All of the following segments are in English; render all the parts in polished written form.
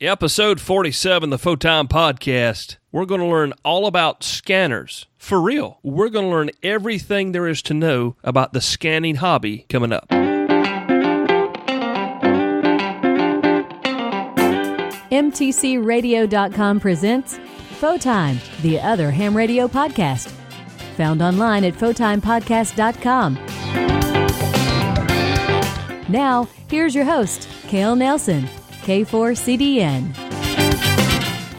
Episode 47, the Photon Podcast. We're going to learn all about scanners. For real. We're going to learn everything there is to know about the scanning hobby coming up. MTCRadio.com presents Photime, the other ham radio podcast. Found online at PhotimePodcast.com. Now, here's your host, Cale Nelson, K4CDN.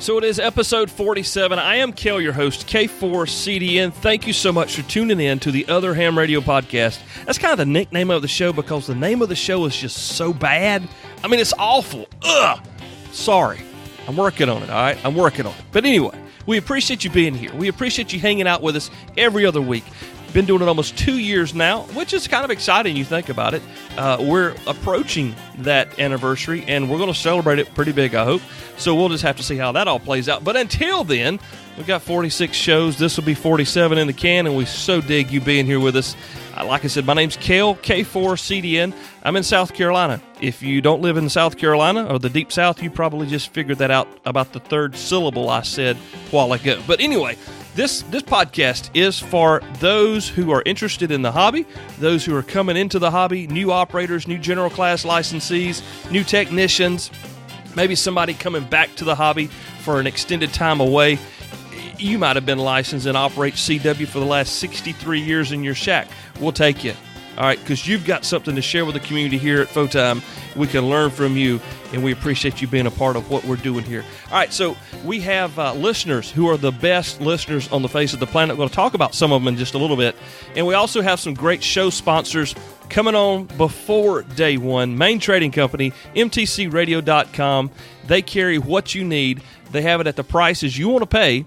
So it is episode 47. I am Cale, your host, K4CDN. Thank you so much for tuning in to the Other Ham Radio Podcast. That's kind of the nickname of the show because the name of the show is just so bad. I mean, it's awful. Ugh. Sorry. I'm working on it, all right? I'm working on it. But anyway, we appreciate you being here. We appreciate you hanging out with us every other week. Been doing it almost 2 years now, which is kind of exciting. You think about it. We're approaching that anniversary, and we're going to celebrate it pretty big, I hope. So we'll just have to see how that all plays out. But until then, we've got 46 shows. This will be 47 in the can, and we so dig you being here with us. Like I said, my name's Cale, K4CDN. I'm in South Carolina. If you don't live in South Carolina or the Deep South, you probably just figured that out about the third syllable I said a while ago. But anyway, this podcast is for those who are interested in the hobby, those who are coming into the hobby, new operators, new general class licensees, new technicians, maybe somebody coming back to the hobby for an extended time away. You might have been licensed and operate CW for the last 63 years in your shack. We'll take you. All right, because you've got something to share with the community here at Photime. We can learn from you, and we appreciate you being a part of what we're doing here. All right, so we have listeners who are the best listeners on the face of the planet. We're going to talk about some of them in just a little bit. And we also have some great show sponsors coming on before day one. Main Trading Company, MTCRadio.com. They carry what you need. They have it at the prices you want to pay.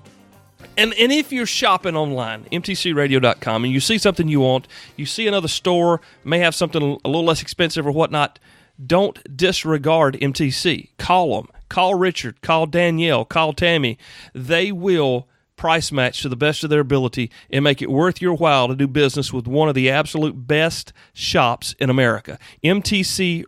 And if you're shopping online, mtcradio.com, and you see something you want, you see another store, may have something a little less expensive or whatnot, don't disregard MTC. Call them. Call Richard. Call Danielle. Call Tammy. They will price match to the best of their ability and make it worth your while to do business with one of the absolute best shops in America. mtcradio.com.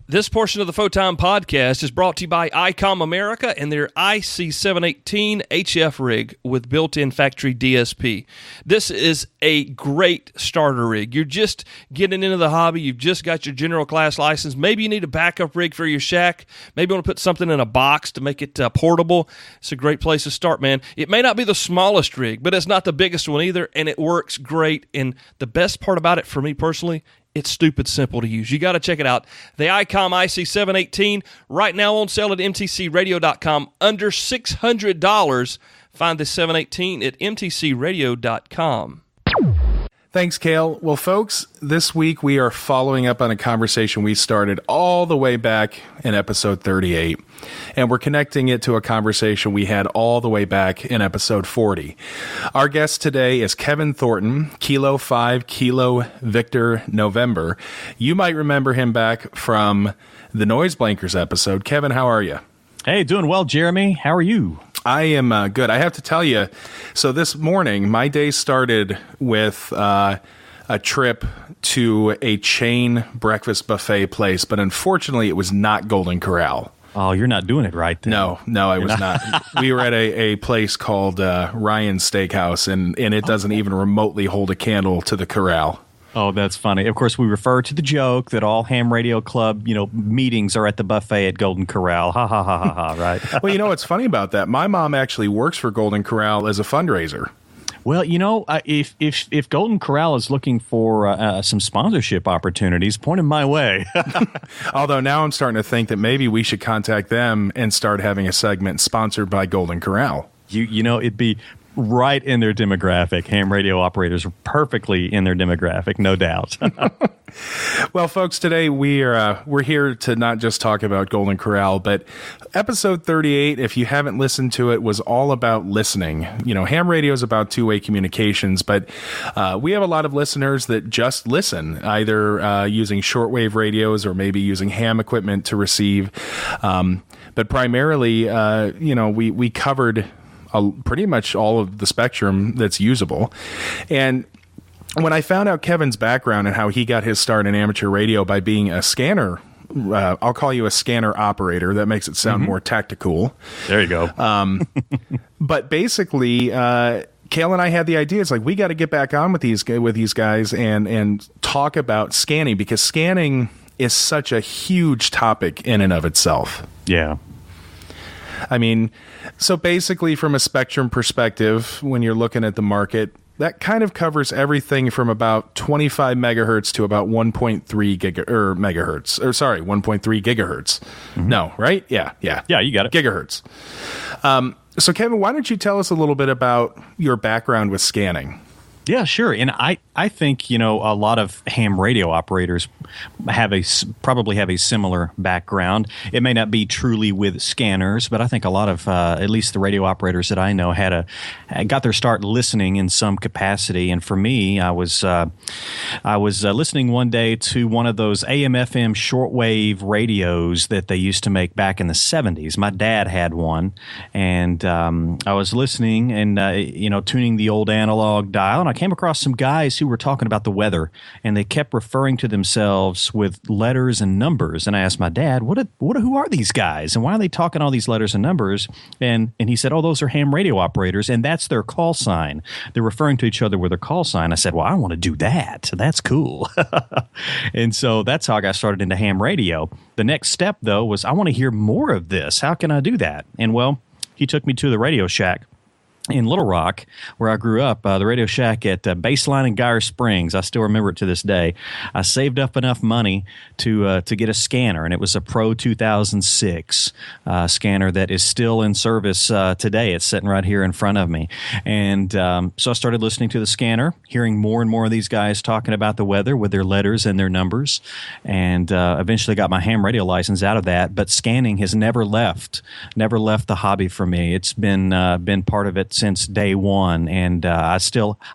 This portion of the Photime Podcast is brought to you by ICOM America and their IC718 HF rig with built-in factory DSP. This is a great starter rig. You're just getting into the hobby. You've just got your general class license. Maybe you need a backup rig for your shack. Maybe you want to put something in a box to make it portable. It's a great place to start, man. It may not be the smallest rig, but it's not the biggest one either, and it works great. And the best part about it for me personally, it's stupid simple to use. You got to check it out. The ICOM IC718, right now on sale at mtcradio.com, under $600. Find the 718 at mtcradio.com. Thanks, Cale. Well, folks, this week we are following up on a conversation we started all the way back in episode 38, and we're connecting it to a conversation we had all the way back in episode 40. Our guest today is Kevin Thornton, Kilo 5 Kilo Victor November. You might remember him back from the Noise Blankers episode. Kevin, how are you? Hey, doing well, Jeremy. How are you? I am good. I have to tell you, so this morning, my day started with a trip to a chain breakfast buffet place, but unfortunately, it was not Golden Corral. Oh, you're not doing it right then. No, I was not. We were at a place called Ryan's Steakhouse, and it doesn't even remotely hold a candle to the Corral. Oh, that's funny. Of course, we refer to the joke that all ham radio club, meetings are at the buffet at Golden Corral. Ha, ha, ha, ha, ha, right? Well, what's funny about that? My mom actually works for Golden Corral as a fundraiser. Well, if Golden Corral is looking for some sponsorship opportunities, point them my way. Although now I'm starting to think that maybe we should contact them and start having a segment sponsored by Golden Corral. It'd be right in their demographic. Ham radio operators are perfectly in their demographic, no doubt. Well, folks, today we're here to not just talk about Golden Corral, but episode 38, if you haven't listened to it, was all about listening. Ham radio is about two-way communications, but we have a lot of listeners that just listen, either using shortwave radios or maybe using ham equipment to receive. But primarily, we covered pretty much all of the spectrum that's usable. And when I found out Kevin's background and how he got his start in amateur radio by being a scanner I'll call you a scanner operator. That makes it sound more tactical. There you go. But basically, Kale and I had the idea. It's like, we got to get back on with these guys and talk about scanning, because scanning is such a huge topic in and of itself. Yeah. I mean, so basically from a spectrum perspective, when you're looking at the market, that kind of covers everything from about 25 megahertz to about 1.3 gigahertz. No, right? Yeah. Yeah, you got it. Gigahertz. So Kevin, why don't you tell us a little bit about your background with scanning? Yeah, sure. And I think, a lot of ham radio operators probably have a similar background. It may not be truly with scanners, but I think a lot of, at least the radio operators that I know, got their start listening in some capacity. And for me, I was listening one day to one of those AM/FM shortwave radios that they used to make back in the 70s. My dad had one, and I was listening and tuning the old analog dial, and I came across some guys who were talking about the weather, and they kept referring to themselves with letters and numbers. And I asked my dad, who are these guys, and why are they talking all these letters and numbers? And he said, oh, those are ham radio operators, and that's their call sign. They're referring to each other with their call sign. I said, well, I want to do that. That's cool. And so that's how I got started into ham radio. The next step, though, was I want to hear more of this. How can I do that? And well, he took me to the Radio Shack in Little Rock, where I grew up, the Radio Shack at Baseline and Geyer Springs. I still remember it to this day. I saved up enough money to get a scanner, and it was a Pro 2006 scanner that is still in service today. It's sitting right here in front of me. And so I started listening to the scanner, hearing more and more of these guys talking about the weather with their letters and their numbers, and eventually got my ham radio license out of that. But scanning has never left the hobby for me. It's been part of it since day one, and I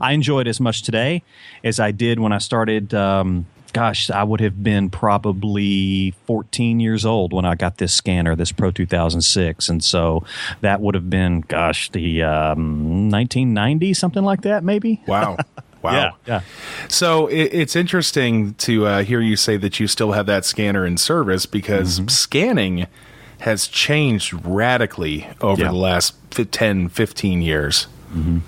enjoy it as much today as I did when I started. I would have been probably 14 years old when I got this scanner, this Pro 2006, and so that would have been, the 1990, something like that, maybe. Wow. Yeah. So it's interesting to hear you say that you still have that scanner in service, because scanning has changed radically over the last 10, 15 years. Mm-hmm.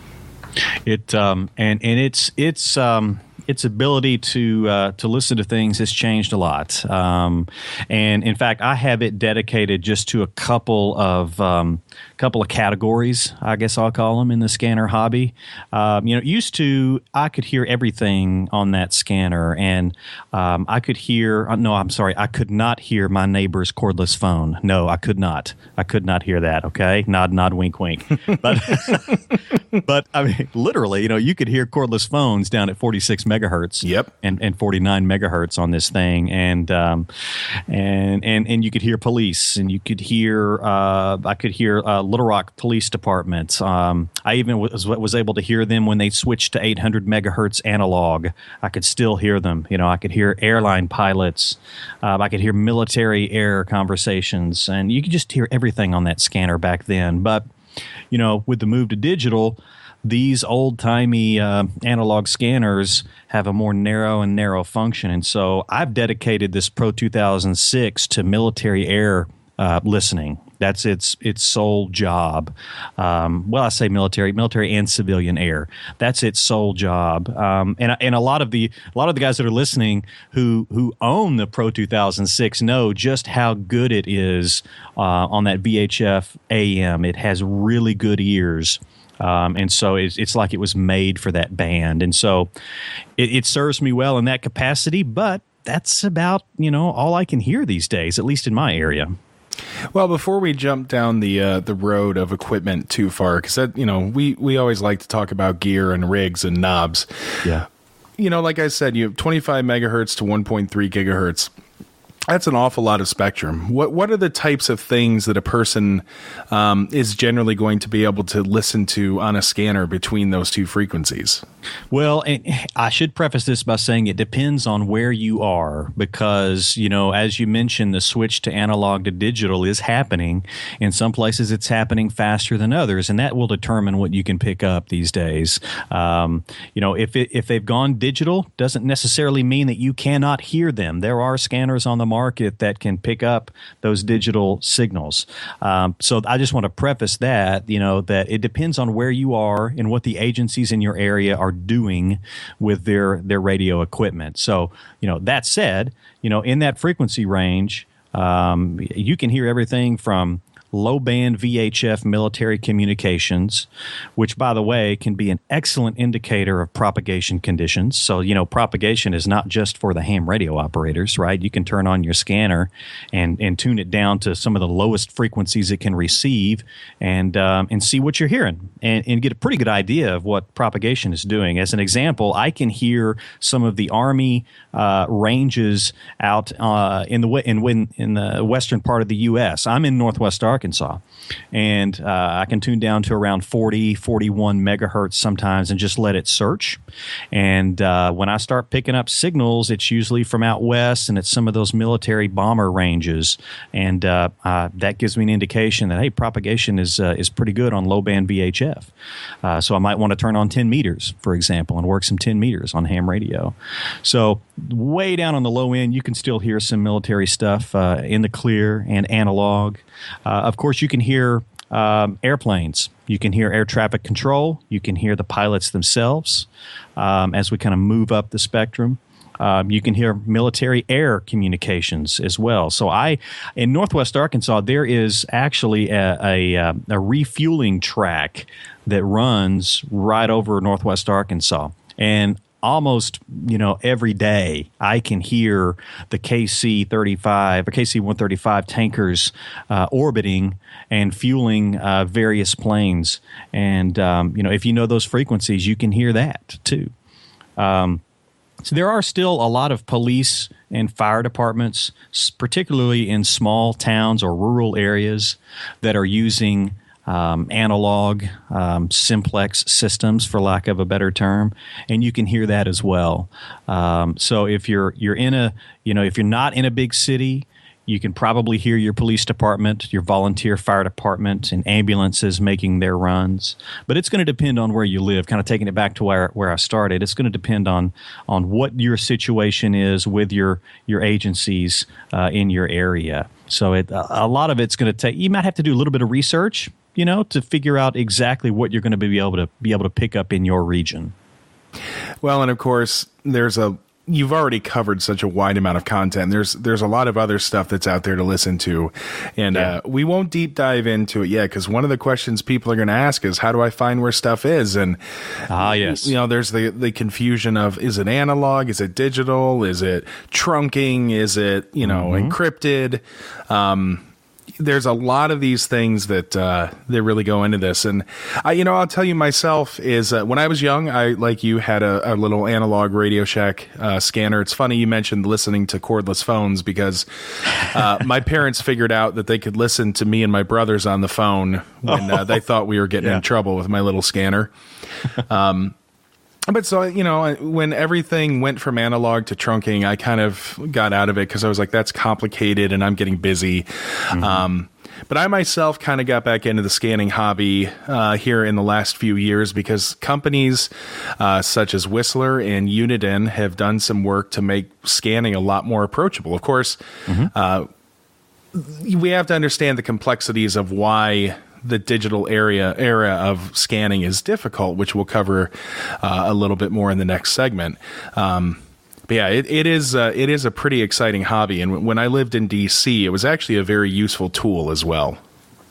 Its ability to listen to things has changed a lot. And in fact, I have it dedicated just to a couple of categories, I guess I'll call them, in the scanner hobby. Used to, I could hear everything on that scanner, and I could not hear my neighbor's cordless phone. No, I could not. I could not hear that. Okay, nod, wink, wink. But I mean, literally, you could hear cordless phones down at 46 megahertz. Yep. And 49 megahertz on this thing, and you could hear police, and you could hear I could hear Little Rock Police Department. I even was able to hear them when they switched to 800 megahertz analog. I could still hear them. I could hear airline pilots. I could hear military air conversations, and you could just hear everything on that scanner back then. But with the move to digital, these old-timey analog scanners have a more narrow function. And so I've dedicated this Pro 2006 to military air listening. That's its sole job. I say military and civilian air. That's its sole job. And a lot of the guys that are listening who own the Pro 2006 know just how good it is on that VHF AM. It has really good ears. And so it's like it was made for that band. And so it serves me well in that capacity, but that's about, all I can hear these days, at least in my area. Well, before we jump down the road of equipment too far, because we always like to talk about gear and rigs and knobs. Yeah. Like I said, you have 25 megahertz to 1.3 gigahertz. That's an awful lot of spectrum. What are the types of things that a person is generally going to be able to listen to on a scanner between those two frequencies? Well, I should preface this by saying it depends on where you are, because, as you mentioned, the switch to analog to digital is happening. In some places, it's happening faster than others, and that will determine what you can pick up these days. If they've gone digital, doesn't necessarily mean that you cannot hear them. There are scanners on the market market that can pick up those digital signals. So I just want to preface that, that it depends on where you are and what the agencies in your area are doing with their radio equipment. So, that said, in that frequency range, you can hear everything from low-band VHF military communications, which, by the way, can be an excellent indicator of propagation conditions. So, propagation is not just for the ham radio operators, right? You can turn on your scanner and tune it down to some of the lowest frequencies it can receive and see what you're hearing and get a pretty good idea of what propagation is doing. As an example, I can hear some of the Army ranges out in the western part of the U.S. I'm in Northwest Arkansas, and I can tune down to around 40, 41 megahertz sometimes and just let it search. And when I start picking up signals, it's usually from out west, and it's some of those military bomber ranges. And that gives me an indication that, hey, propagation is pretty good on low-band VHF. So I might want to turn on 10 meters, for example, and work some 10 meters on ham radio. So way down on the low end, you can still hear some military stuff in the clear and analog. Of course, you can hear airplanes. You can hear air traffic control. You can hear the pilots themselves as we kind of move up the spectrum. You can hear military air communications as well. So in Northwest Arkansas, there is actually a refueling track that runs right over Northwest Arkansas. And almost, every day I can hear the KC-35 or KC-135 tankers orbiting and fueling various planes. And, if you know those frequencies, you can hear that too. So there are still a lot of police and fire departments, particularly in small towns or rural areas, that are using analog simplex systems, for lack of a better term, and you can hear that as well. So if you're in if you're not in a big city, you can probably hear your police department, your volunteer fire department, and ambulances making their runs. But it's going to depend on where you live. Kind of taking it back to where I started, it's going to depend on what your situation is with your agencies in your area. So a lot of it's going to take. You might have to do a little bit of research, to figure out exactly what you're going to be able to pick up in your region. Well, and of course, you've already covered such a wide amount of content. There's a lot of other stuff that's out there to listen to, and we won't deep dive into it yet, because one of the questions people are going to ask is, how do I find where stuff is? And yes, there's the confusion of, is it analog? Is it digital? Is it trunking? Is it encrypted? There's a lot of these things that really go into this. And I'll tell you myself is when I was young, I, like you, had a little analog Radio Shack scanner. It's funny you mentioned listening to cordless phones, because my parents figured out that they could listen to me and my brothers on the phone when they thought we were getting in trouble with my little scanner. But so, when everything went from analog to trunking, I kind of got out of it because I was like, that's complicated and I'm getting busy. Mm-hmm. But I myself kind of got back into the scanning hobby here in the last few years, because companies such as Whistler and Uniden have done some work to make scanning a lot more approachable. Of course, we have to understand the complexities of why the digital era of scanning is difficult, which we'll cover a little bit more in the next segment. But yeah, it is a pretty exciting hobby. And when I lived in DC, it was actually a very useful tool as well.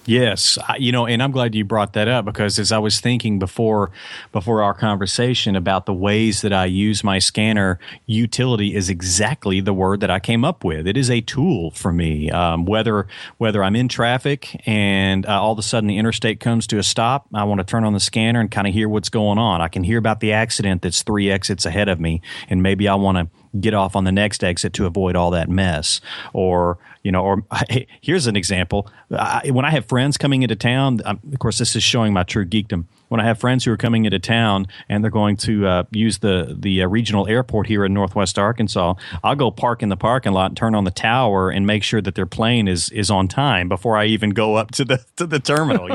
Yes, and I'm glad you brought that up, because as I was thinking before our conversation about the ways that I use my scanner, utility is exactly the word that I came up with. It is a tool for me. Whether I'm in traffic and all of a sudden the interstate comes to a stop, I want to turn on the scanner and kind of hear what's going on. I can hear about the accident that's 3 exits ahead of me, and maybe I want to get off on the next exit to avoid all that mess. Or here's an example. When I have friends coming into town, of course, this is showing my true geekdom. When I have friends who are coming into town and they're going to use the regional airport here in Northwest Arkansas, I'll go park in the parking lot and turn on the tower and make sure that their plane is on time before I even go up to the terminal.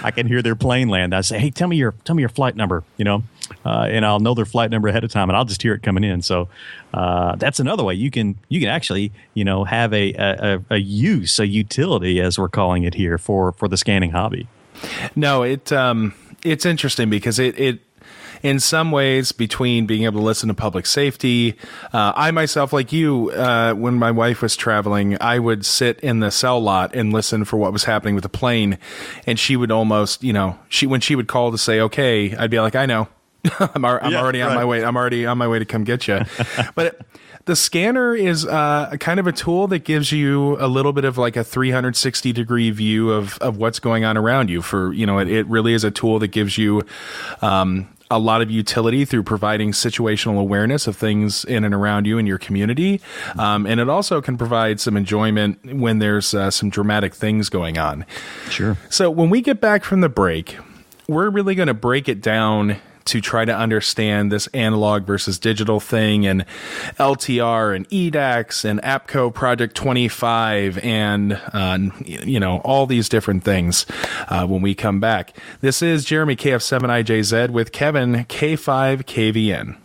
I can hear their plane land. I say, hey, tell me your flight number. and I'll know their flight number ahead of time, and I'll just hear it coming in. So that's another way you can actually have a utility, as we're calling it here, for the scanning hobby. No, it's interesting because it in some ways, between being able to listen to public safety, I myself, like you, when my wife was traveling, I would sit in the cell lot and listen for what was happening with the plane, and she would almost, when she would call to say, okay, I'd be like, I know. I'm already on my way. I'm already on my way to come get you. But the scanner is kind of a tool that gives you a little bit of like a 360 degree view of what's going on around you. It really is a tool that gives you a lot of utility through providing situational awareness of things in and around you in your community. And it also can provide some enjoyment when there's some dramatic things going on. Sure. So when we get back from the break, we're really going to break it down to try to understand this analog versus digital thing, and LTR and EDAX and APCO Project 25 and, all these different things when we come back. This is Jeremy KF7IJZ with Kevin K5KVN.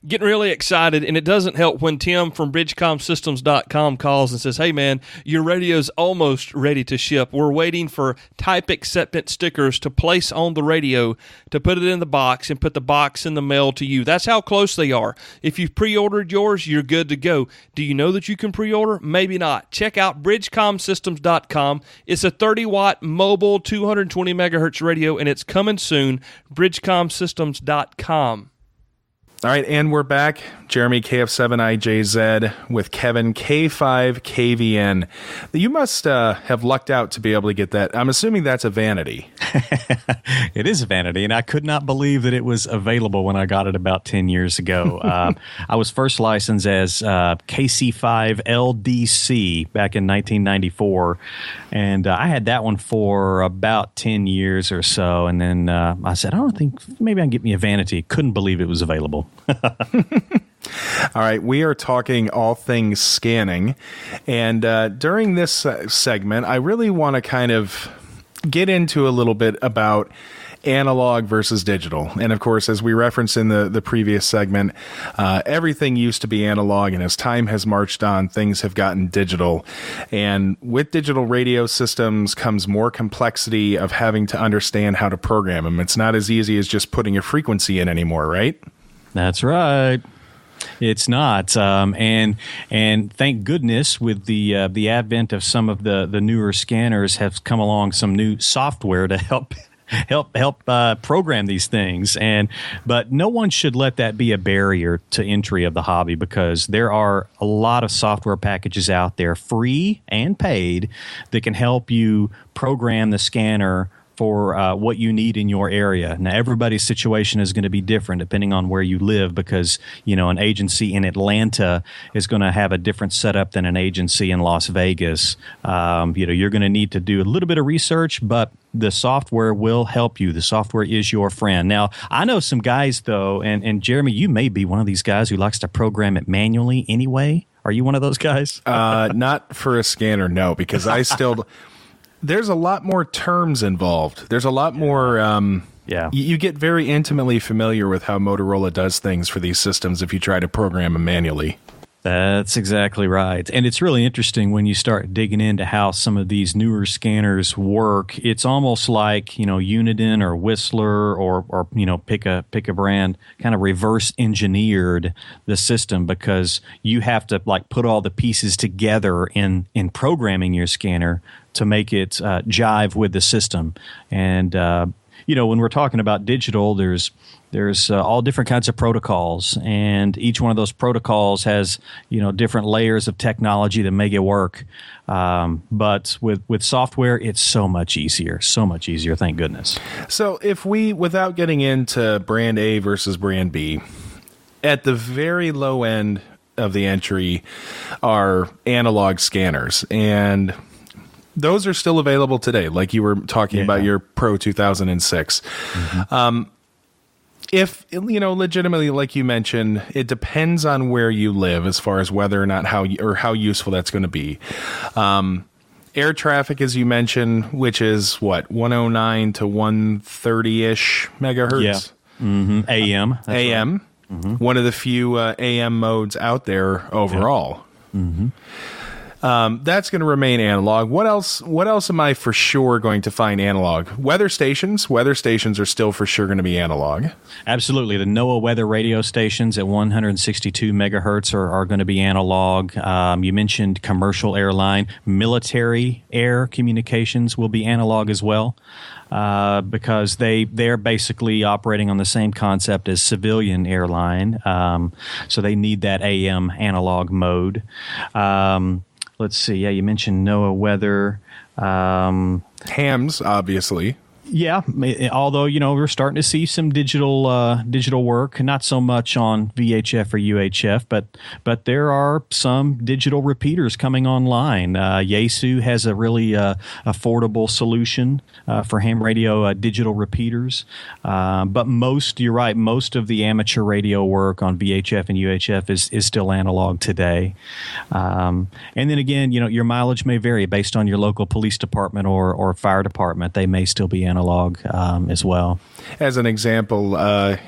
Getting really excited, and it doesn't help when Tim from BridgecomSystems.com calls and says, hey man, your radio's almost ready to ship. We're waiting for type acceptance stickers to place on the radio to put it in the box and put the box in the mail to you. That's how close they are. If you've pre-ordered yours, you're good to go. Do you know that you can pre-order? Maybe not. Check out BridgecomSystems.com. It's a 30-watt mobile 220 megahertz radio, and it's coming soon. BridgecomSystems.com. All right, and we're back. Jeremy KF7IJZ with Kevin K5KVN. You must have lucked out to be able to get that. I'm assuming that's a vanity. It is a vanity, and I could not believe that it was available when I got it about 10 years ago. I was first licensed as KC5LDC back in 1994, and I had that one for about 10 years or so, and then I said, I don't think, maybe I can get me a vanity. Couldn't believe it was available. All right, we are talking all things scanning, and during this segment, I really want to kind of get into a little bit about analog versus digital. And of course, as we referenced in the previous segment, everything used to be analog, and as time has marched on, things have gotten digital. And with digital radio systems comes more complexity of having to understand how to program them. It's not as easy as just putting a frequency in anymore, right? That's right. It's not, and thank goodness, with the advent of some of the newer scanners, have come along some new software to help program these things. But no one should let that be a barrier to entry of the hobby, because there are a lot of software packages out there, free and paid, that can help you program the scanner for what you need in your area. Now, everybody's situation is going to be different depending on where you live, because, an agency in Atlanta is going to have a different setup than an agency in Las Vegas. You're going to need to do a little bit of research, but the software will help you. The software is your friend. Now, I know some guys, though, and Jeremy, you may be one of these guys who likes to program it manually anyway. Are you one of those guys? Not for a scanner, no, because I still... There's a lot more terms involved. There's a lot more. You get very intimately familiar with how Motorola does things for these systems if you try to program them manually. That's exactly right. And it's really interesting when you start digging into how some of these newer scanners work. It's almost like, Uniden or Whistler or pick a brand, kind of reverse engineered the system, because you have to put all the pieces together in programming your scanner to make it jive with the system. And when we're talking about digital, there's all different kinds of protocols, and each one of those protocols has different layers of technology that make it work. But with software, it's so much easier. Thank goodness. So if we, without getting into brand A versus brand B, at the very low end of the entry are analog scanners, and those are still available today, like you were talking about your Pro 2006. Mm-hmm. If, legitimately, like you mentioned, it depends on where you live as far as whether or not how useful that's going to be. Air traffic, as you mentioned, which is 109 to 130-ish megahertz. AM. That's AM. Right. One of the few AM modes out there overall. Yeah. That's going to remain analog. What else am I for sure going to find analog? Weather stations. Weather stations are still for sure going to be analog. Absolutely. The NOAA weather radio stations at 162 megahertz are going to be analog. You mentioned commercial airline. Military air communications will be analog as well. Because they're basically operating on the same concept as civilian airline, so they need that AM analog mode. Let's see. Yeah, you mentioned NOAA weather. Hams, obviously. Yeah, although we're starting to see some digital work, not so much on VHF or UHF, but there are some digital repeaters coming online. Yaesu has a really affordable solution for ham radio digital repeaters. But you're right, most of the amateur radio work on VHF and UHF is still analog today. And then again, your mileage may vary based on your local police department or fire department. They may still be analog as well. As an example,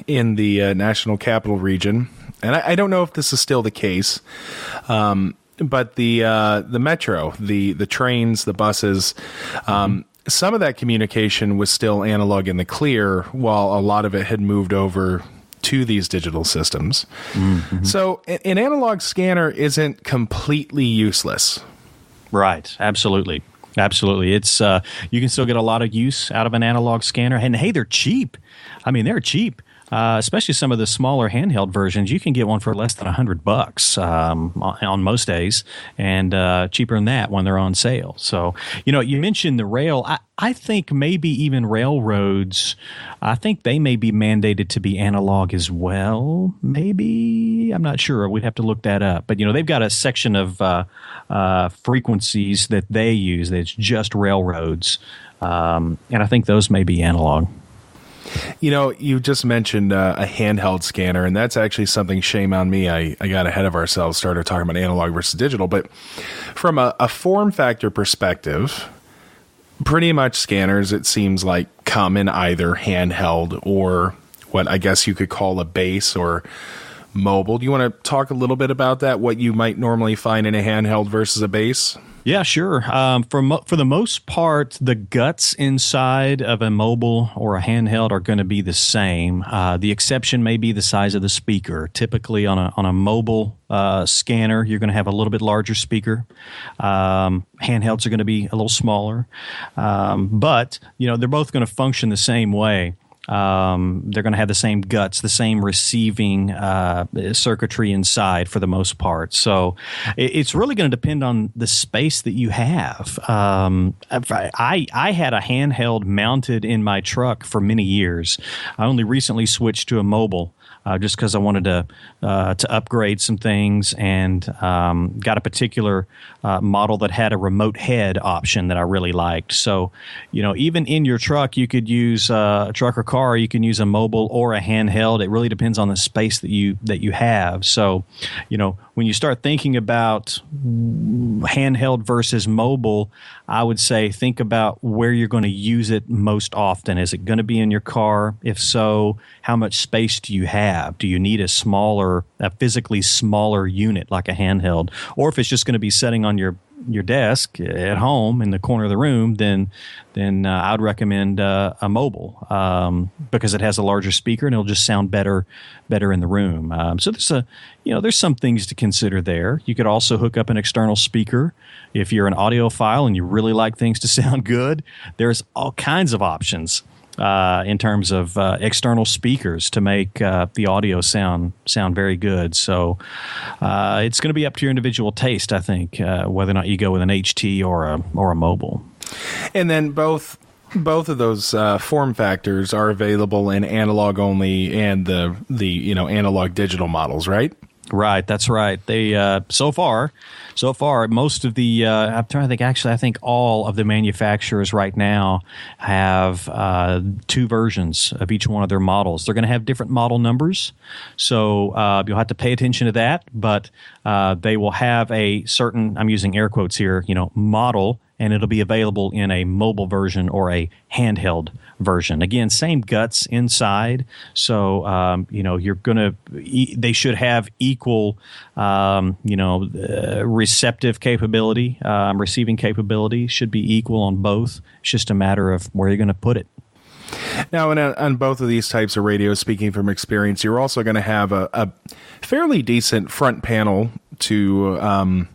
in the National Capital Region, and I don't know if this is still the case, but the metro, the trains, the buses, some of that communication was still analog in the clear, while a lot of it had moved over to these digital systems. Mm-hmm. So an analog scanner isn't completely useless. Right. Absolutely. It's you can still get a lot of use out of an analog scanner, and hey, they're cheap. I mean, they're cheap. Especially some of the smaller handheld versions, you can get one for less than $100 on most days, and cheaper than that when they're on sale. So, you mentioned the rail. I think maybe even railroads, I think they may be mandated to be analog as well. Maybe. I'm not sure. We'd have to look that up. But, they've got a section of frequencies that they use that's just railroads. And I think those may be analog. You just mentioned a handheld scanner, and that's actually something, shame on me, I got ahead of ourselves, started talking about analog versus digital. But from a form factor perspective, pretty much scanners, it seems like, come in either handheld or what I guess you could call a base or mobile. Do you want to talk a little bit about that, what you might normally find in a handheld versus a base? Yeah, sure. For the most part, the guts inside of a mobile or a handheld are going to be the same. The exception may be the size of the speaker. Typically, on a mobile scanner, you're going to have a little bit larger speaker. Handhelds are going to be a little smaller, but they're both going to function the same way. They're going to have the same guts, the same receiving circuitry inside for the most part. So it's really going to depend on the space that you have. I had a handheld mounted in my truck for many years. I only recently switched to a mobile. Just because I wanted to upgrade some things, and got a particular model that had a remote head option that I really liked. So, even in your truck, you could use a truck or car. You can use a mobile or a handheld. It really depends on the space that you have. So, when you start thinking about handheld versus mobile, I would say think about where you're going to use it most often. Is it going to be in your car? If so, how much space do you have? Do you need a physically smaller unit like a handheld? Or if it's just going to be sitting on your desk at home in the corner of the room, then I would recommend a mobile because it has a larger speaker and it'll just sound better in the room. So there's some things to consider there. You could also hook up an external speaker if you're an audiophile and you really like things to sound good. There's all kinds of options in terms of external speakers to make the audio sound very good. So it's going to be up to your individual taste, I think, whether or not you go with an HT or a mobile. And then both of those form factors are available in analog only and the analog digital models, right? Right, that's right. They so far, most of the I'm trying to think. Actually, I think all of the manufacturers right now have two versions of each one of their models. They're going to have different model numbers, so you'll have to pay attention to that. But they will have a certain, I'm using air quotes here, model and it'll be available in a mobile version or a handheld version. Again, same guts inside, so you're gonna. They should have equal, receptive capability, receiving capability should be equal on both. It's just a matter of where you're going to put it. Now, on both of these types of radios, speaking from experience, you're also going to have a fairly decent front panel to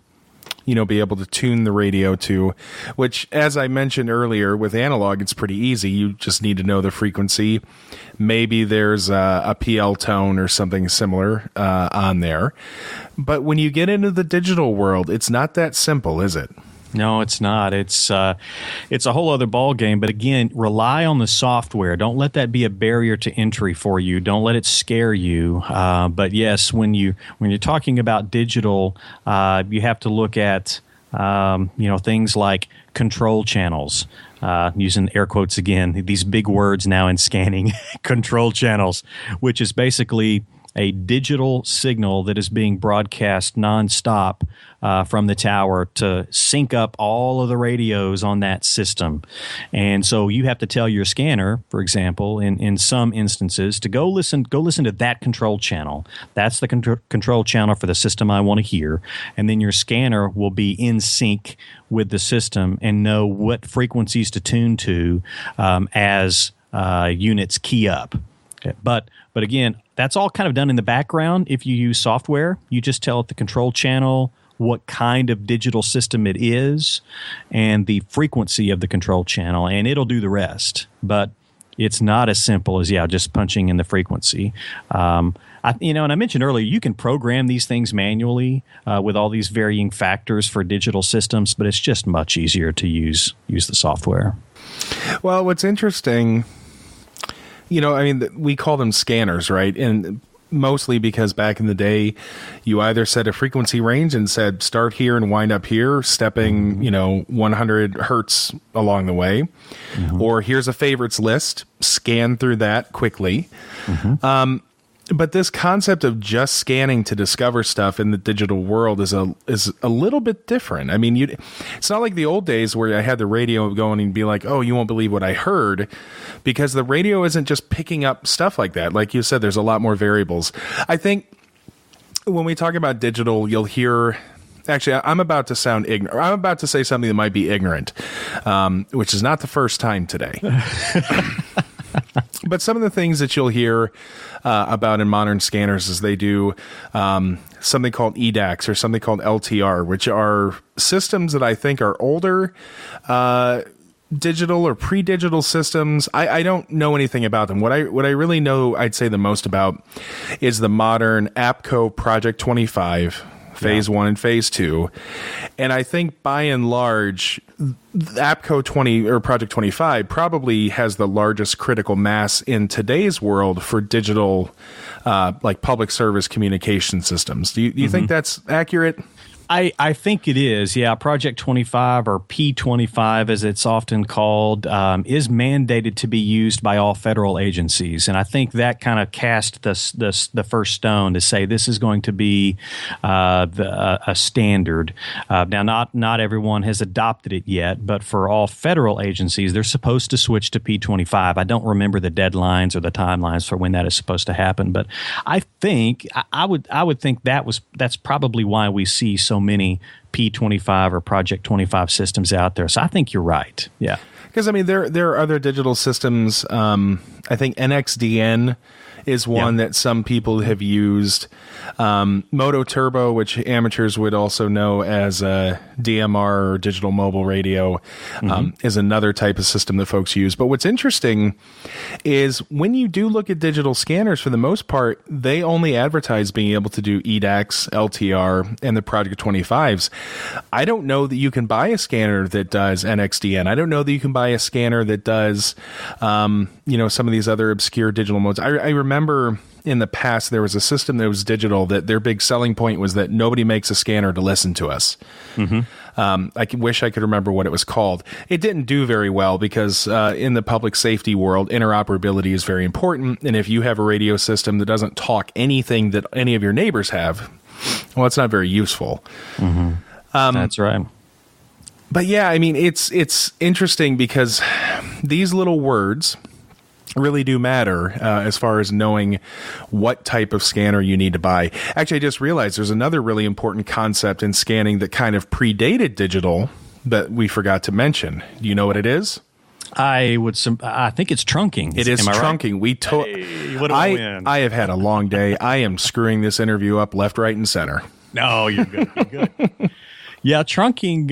be able to tune the radio to, which, as I mentioned earlier, with analog, it's pretty easy. You just need to know the frequency. Maybe there's a PL tone or something similar on there. But when you get into the digital world, it's not that simple, is it? No, it's not. It's a whole other ball game. But again, rely on the software. Don't let that be a barrier to entry for you. Don't let it scare you. But yes, when you're talking about digital, you have to look at things like control channels. Using air quotes again, these big words now in scanning, control channels, which is basically a digital signal that is being broadcast nonstop from the tower to sync up all of the radios on that system. And so you have to tell your scanner, for example, in some instances, to go listen to that control channel. That's the control channel for the system I want to hear. And then your scanner will be in sync with the system and know what frequencies to tune to as units key up. Okay. But again, that's all kind of done in the background. If you use software, you just tell it the control channel, what kind of digital system it is, and the frequency of the control channel, and it'll do the rest. But it's not as simple as, just punching in the frequency. And I mentioned earlier, you can program these things manually with all these varying factors for digital systems, but it's just much easier to use the software. Well, what's interesting, we call them scanners, right? And mostly because back in the day, you either set a frequency range and said start here and wind up here, stepping, 100 hertz along the way, or here's a favorites list, scan through that quickly. But this concept of just scanning to discover stuff in the digital world is a little bit different. I mean, it's not like the old days where I had the radio going and be like, oh, you won't believe what I heard, because the radio isn't just picking up stuff like that. Like you said, there's a lot more variables. I think when we talk about digital, you'll hear... Actually, I'm about to sound ignorant. I'm about to say something that might be ignorant, which is not the first time today. But some of the things that you'll hear about in modern scanners is they do something called EDAX or something called LTR, which are systems that I think are older digital or pre-digital systems. I don't know anything about them. What I really know, I'd say the most about, is the modern APCO Project 25. Phase 1 and Phase 2. And I think by and large, APCO 20 or Project 25 probably has the largest critical mass in today's world for digital, like public service communication systems. Do you think that's accurate? I think it is, yeah. Project 25, or P25 as it's often called, is mandated to be used by all federal agencies. And I think that kind of cast the first stone to say this is going to be a standard. Now, not everyone has adopted it yet, but for all federal agencies, they're supposed to switch to P25. I don't remember the deadlines or the timelines for when that is supposed to happen, but I think I would think that's probably why we see so many P25 or Project 25 systems out there. So I think you're right. Yeah. Because, I mean, there are other digital systems. I think NXDN is one that some people have used. Moto Turbo, which amateurs would also know as DMR or digital mobile radio, is another type of system that folks use. But what's interesting is when you do look at digital scanners, for the most part, they only advertise being able to do EDAX, LTR, and the Project 25s. I don't know that you can buy a scanner that does NXDN. I don't know that you can buy a scanner that does, some of these other obscure digital modes. I remember in the past there was a system that was digital that their big selling point was that nobody makes a scanner to listen to us. I wish I could remember what it was called. It didn't do very well because in the public safety world, interoperability is very important. And if you have a radio system that doesn't talk anything that any of your neighbors have, well, it's not very useful. That's right. But yeah, I mean, it's interesting because these little words really do matter as far as knowing what type of scanner you need to buy. Actually, I just realized there's another really important concept in scanning that kind of predated digital that we forgot to mention. Do you know what it is? I think it's trunking. It is trunking. Right? Hey, what do I win? I have had a long day. I am screwing this interview up left, right, and center. No, you're good. You're good. Yeah, trunking,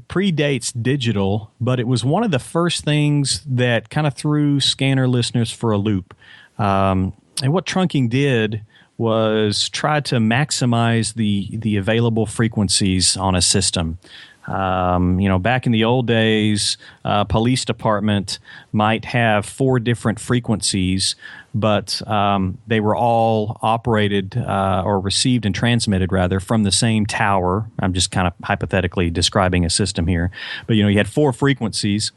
predates digital, but it was one of the first things that kind of threw scanner listeners for a loop. And what trunking did was try to maximize the available frequencies on a system. Back in the old days, police department might have 4 different frequencies, but they were all operated or received and transmitted, rather, from the same tower. I'm just kind of hypothetically describing a system here. But, you had 4 frequencies,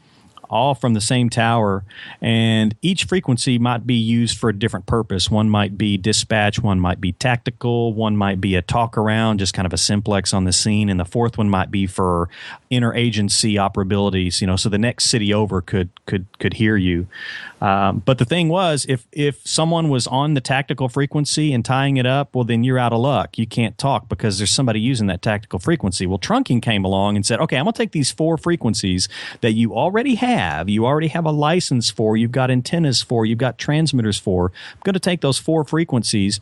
all from the same tower, and each frequency might be used for a different purpose. One might be dispatch, one might be tactical, one might be a talk around, just kind of a simplex on the scene, and the 4th one might be for interagency operabilities, so the next city over could hear you. But the thing was, if someone was on the tactical frequency and tying it up, well, then you're out of luck. You can't talk because there's somebody using that tactical frequency. Well, trunking came along and said, okay, I'm going to take these 4 frequencies that you already have a license for, you've got antennas for, you've got transmitters for. I'm going to take those 4 frequencies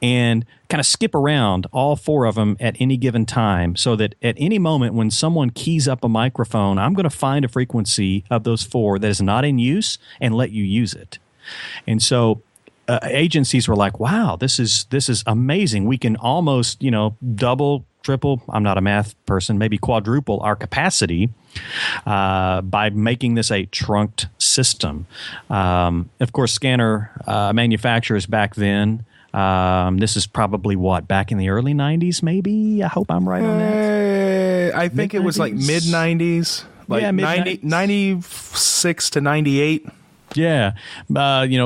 and kind of skip around all 4 of them at any given time, so that at any moment when someone keys up a microphone, I'm going to find a frequency of those 4 that is not in use and let you use it. And so agencies were like, wow, this is amazing. We can almost, double, triple, I'm not a math person, maybe quadruple our capacity by making this a trunked system. Of course, scanner manufacturers back then, this is probably back in the early 90s, maybe? I hope I'm right on that. I think it was like mid-90s, like 96 to 98. Yeah.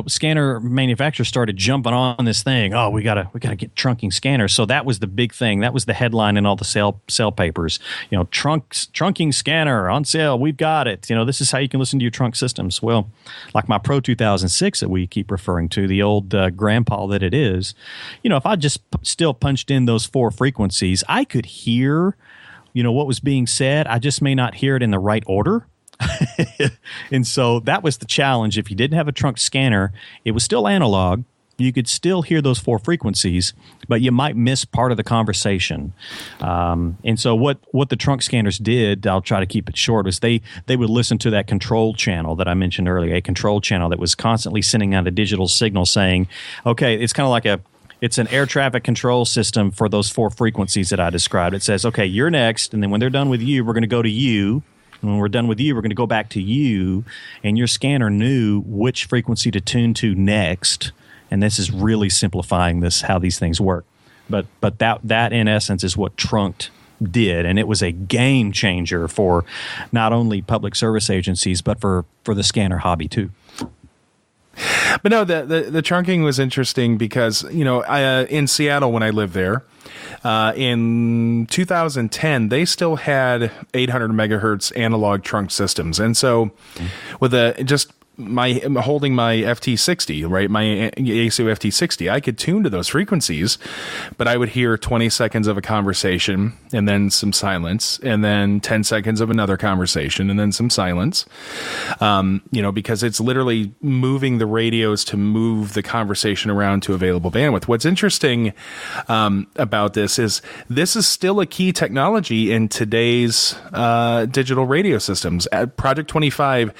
Scanner manufacturers started jumping on this thing. Oh, we gotta get trunking scanners. So that was the big thing. That was the headline in all the sale papers. Trunking scanner on sale. We've got it. This is how you can listen to your trunk systems. Well, like my Pro 2006 that we keep referring to, the old grandpa that it is, if I just still punched in those 4 frequencies, I could hear, what was being said. I just may not hear it in the right order. And so that was the challenge. If you didn't have a trunk scanner, it was still analog. You could still hear those 4 frequencies, but you might miss part of the conversation. And so what the trunk scanners did, I'll try to keep it short, was they would listen to that control channel that I mentioned earlier, a control channel that was constantly sending out a digital signal saying, okay, it's kind of like it's an air traffic control system for those 4 frequencies that I described. It says, okay, you're next, and then when they're done with you, we're going to go to you. When we're done with you, we're going to go back to you, and your scanner knew which frequency to tune to next. And this is really simplifying how these things work. But that in essence is what trunked did, and it was a game changer for not only public service agencies but for the scanner hobby too. But no, the trunking was interesting because in Seattle when I lived there. In 2010, they still had 800 megahertz analog trunk systems. And so with holding my FT60, right, my ASU FT60, I could tune to those frequencies, but I would hear 20 seconds of a conversation and then some silence, and then 10 seconds of another conversation and then some silence, because it's literally moving the radios to move the conversation around to available bandwidth. What's interesting about this is still a key technology in today's digital radio systems. Project 25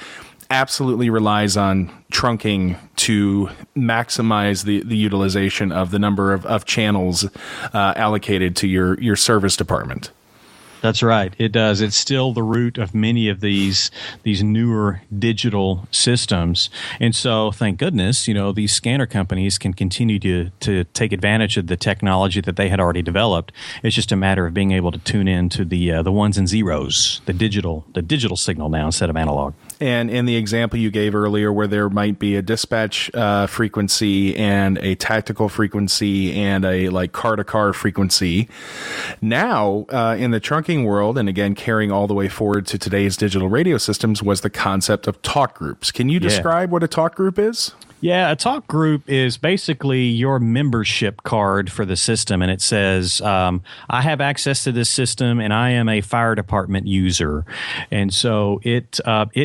absolutely relies on trunking to maximize the utilization of the number of channels allocated to your service department. That's right. It does. It's still the root of many of these newer digital systems. And so, thank goodness, these scanner companies can continue to take advantage of the technology that they had already developed. It's just a matter of being able to tune in to the ones and zeros, the digital signal now instead of analog. And in the example you gave earlier, where there might be a dispatch frequency and a tactical frequency and a like car-to-car frequency, now in the trunking world, and again carrying all the way forward to today's digital radio systems, was the concept of talk groups. Can you describe what a talk group is? Yeah, a talk group is basically your membership card for the system, and it says, I have access to this system, and I am a fire department user. And so it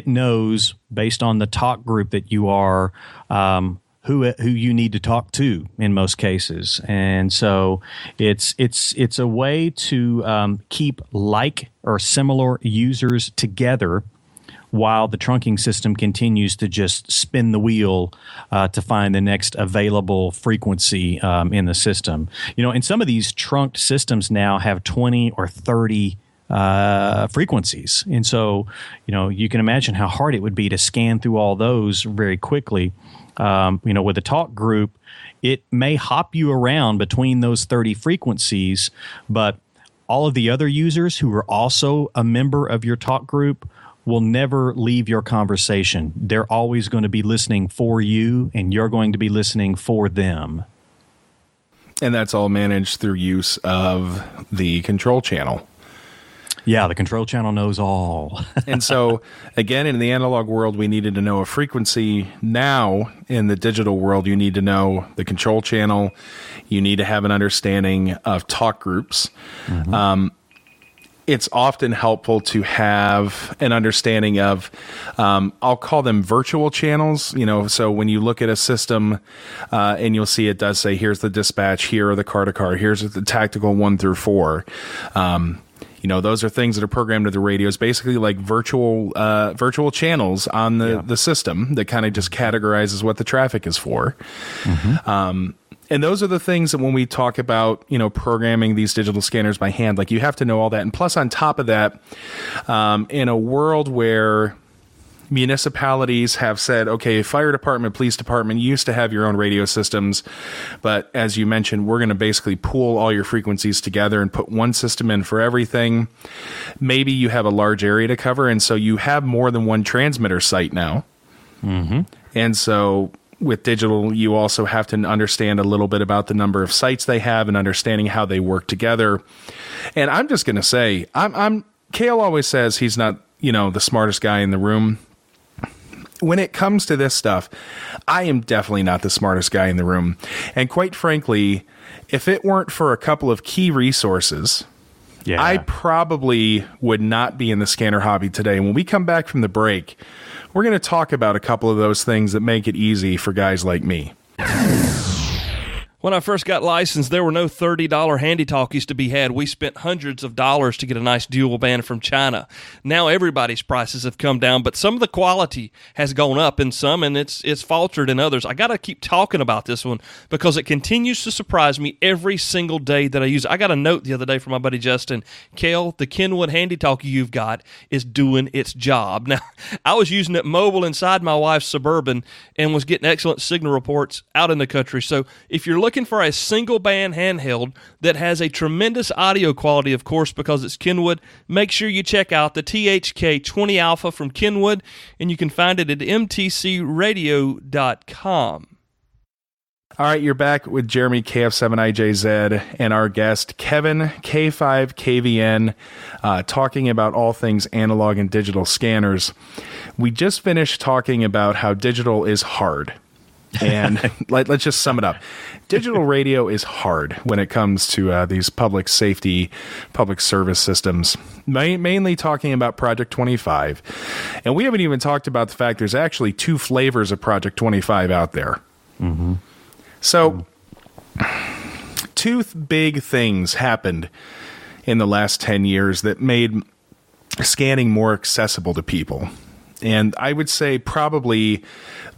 knows, based on the talk group that you are, who you need to talk to in most cases. And so it's a way to keep like or similar users together, while the trunking system continues to just spin the wheel to find the next available frequency in the system. You know, and some of these trunked systems now have 20 or 30 frequencies. And so, you know, you can imagine how hard it would be to scan through all those very quickly. You know, with a talk group, it may hop you around between those 30 frequencies, but all of the other users who are also a member of your talk group will never leave your conversation. They're always going to be listening for you, and you're going to be listening for them. And that's all managed through use of the control channel. Yeah, the control channel knows all. And so, again, in the analog world, we needed to know a frequency. Now, in the digital world, you need to know the control channel. You need to have an understanding of talk groups. Mm-hmm. It's often helpful to have an understanding of, I'll call them virtual channels. You know, so when you look at a system and you'll see it does say, here's the dispatch, here are the car-to-car, here's the tactical 1 through 4. You know, those are things that are programmed to the radios, basically like virtual channels on the system that kind of just categorizes what the traffic is for. Mm-hmm. And those are the things that when we talk about, you know, programming these digital scanners by hand, like you have to know all that. And plus on top of that, in a world where municipalities have said, okay, fire department, police department, you used to have your own radio systems, but as you mentioned, we're going to basically pool all your frequencies together and put one system in for everything. Maybe you have a large area to cover, and so you have more than one transmitter site now. Mm-hmm. And so with digital, you also have to understand a little bit about the number of sites they have and understanding how they work together. And I'm just going to say, Cale always says he's not, you know, the smartest guy in the room. When it comes to this stuff, I am definitely not the smartest guy in the room. And quite frankly, if it weren't for a couple of key resources, I probably would not be in the scanner hobby today. When we come back from the break, we're going to talk about a couple of those things that make it easy for guys like me. When I first got licensed, there were no $30 handy-talkies to be had. We spent hundreds of dollars to get a nice dual band from China. Now everybody's prices have come down, but some of the quality has gone up in some, and it's faltered in others. I got to keep talking about this one because it continues to surprise me every single day that I use it. I got a note the other day from my buddy Justin. Cale, the Kenwood handy-talkie you've got is doing its job. Now, I was using it mobile inside my wife's Suburban and was getting excellent signal reports out in the country. So if you're looking for a single band handheld that has a tremendous audio quality, of course, because it's Kenwood, make sure you check out the THK20 Alpha from Kenwood, and you can find it at mtcradio.com. All right, you're back with Jeremy KF7IJZ and our guest Kevin K5KVN talking about all things analog and digital scanners. We just finished talking about how digital is hard. And let's just sum it up. Digital radio is hard when it comes to these public safety, public service systems, mainly talking about Project 25. And we haven't even talked about the fact there's actually 2 flavors of Project 25 out there. Mm-hmm. So 2 big things happened in the last 10 years that made scanning more accessible to people. And I would say probably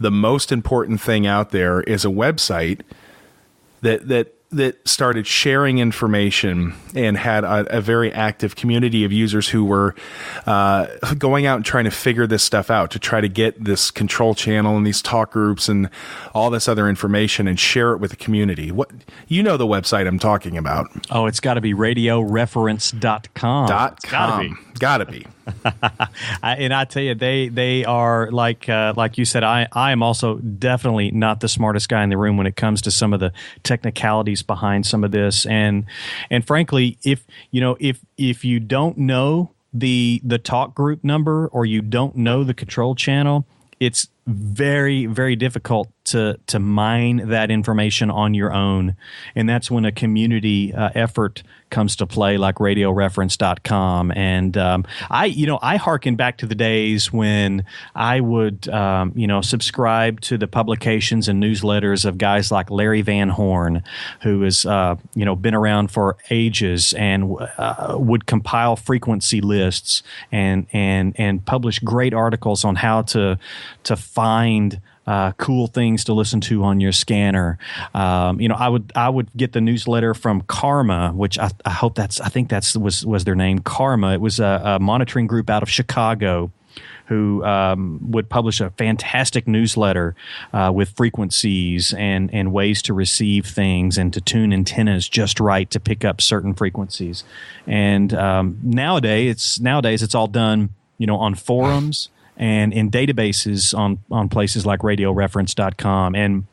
the most important thing out there is a website that started sharing information and had a very active community of users who were going out and trying to figure this stuff out, to try to get this control channel and these talk groups and all this other information and share it with the community. What, you know the website I'm talking about. Oh, it's got to be radioreference.com. .com. Gotta be. And I tell you, they are like you said. I am also definitely not the smartest guy in the room when it comes to some of the technicalities behind some of this. And frankly, if you don't know the talk group number or you don't know the control channel, it's very, very difficult to mine that information on your own. And that's when a community effort comes to play, like radioreference.com. And I hearken back to the days when I would subscribe to the publications and newsletters of guys like Larry Van Horn, who has been around for ages and would compile frequency lists and publish great articles on how to find cool things to listen to on your scanner. I would get the newsletter from Karma, which I think was their name, Karma. It was a monitoring group out of Chicago who would publish a fantastic newsletter with frequencies and ways to receive things and to tune antennas just right to pick up certain frequencies. And nowadays it's all done, on forums and in databases on places like radioreference.com. And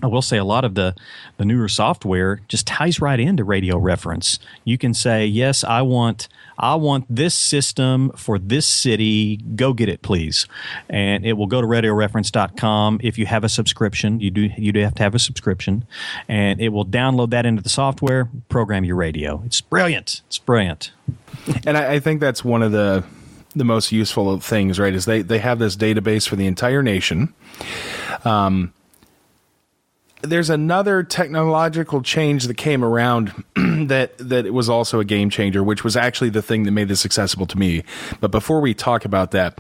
I will say a lot of the newer software just ties right into Radio Reference. You can say, yes, I want this system for this city. Go get it, please. And it will go to radioreference.com. If you have a subscription, you do have to have a subscription. And it will download that into the software, program your radio. It's brilliant. It's brilliant. And I think that's one of the most useful things, right, is they have this database for the entire nation. There's another technological change that came around that it was also a game changer, which was actually the thing that made this accessible to me. But before we talk about that,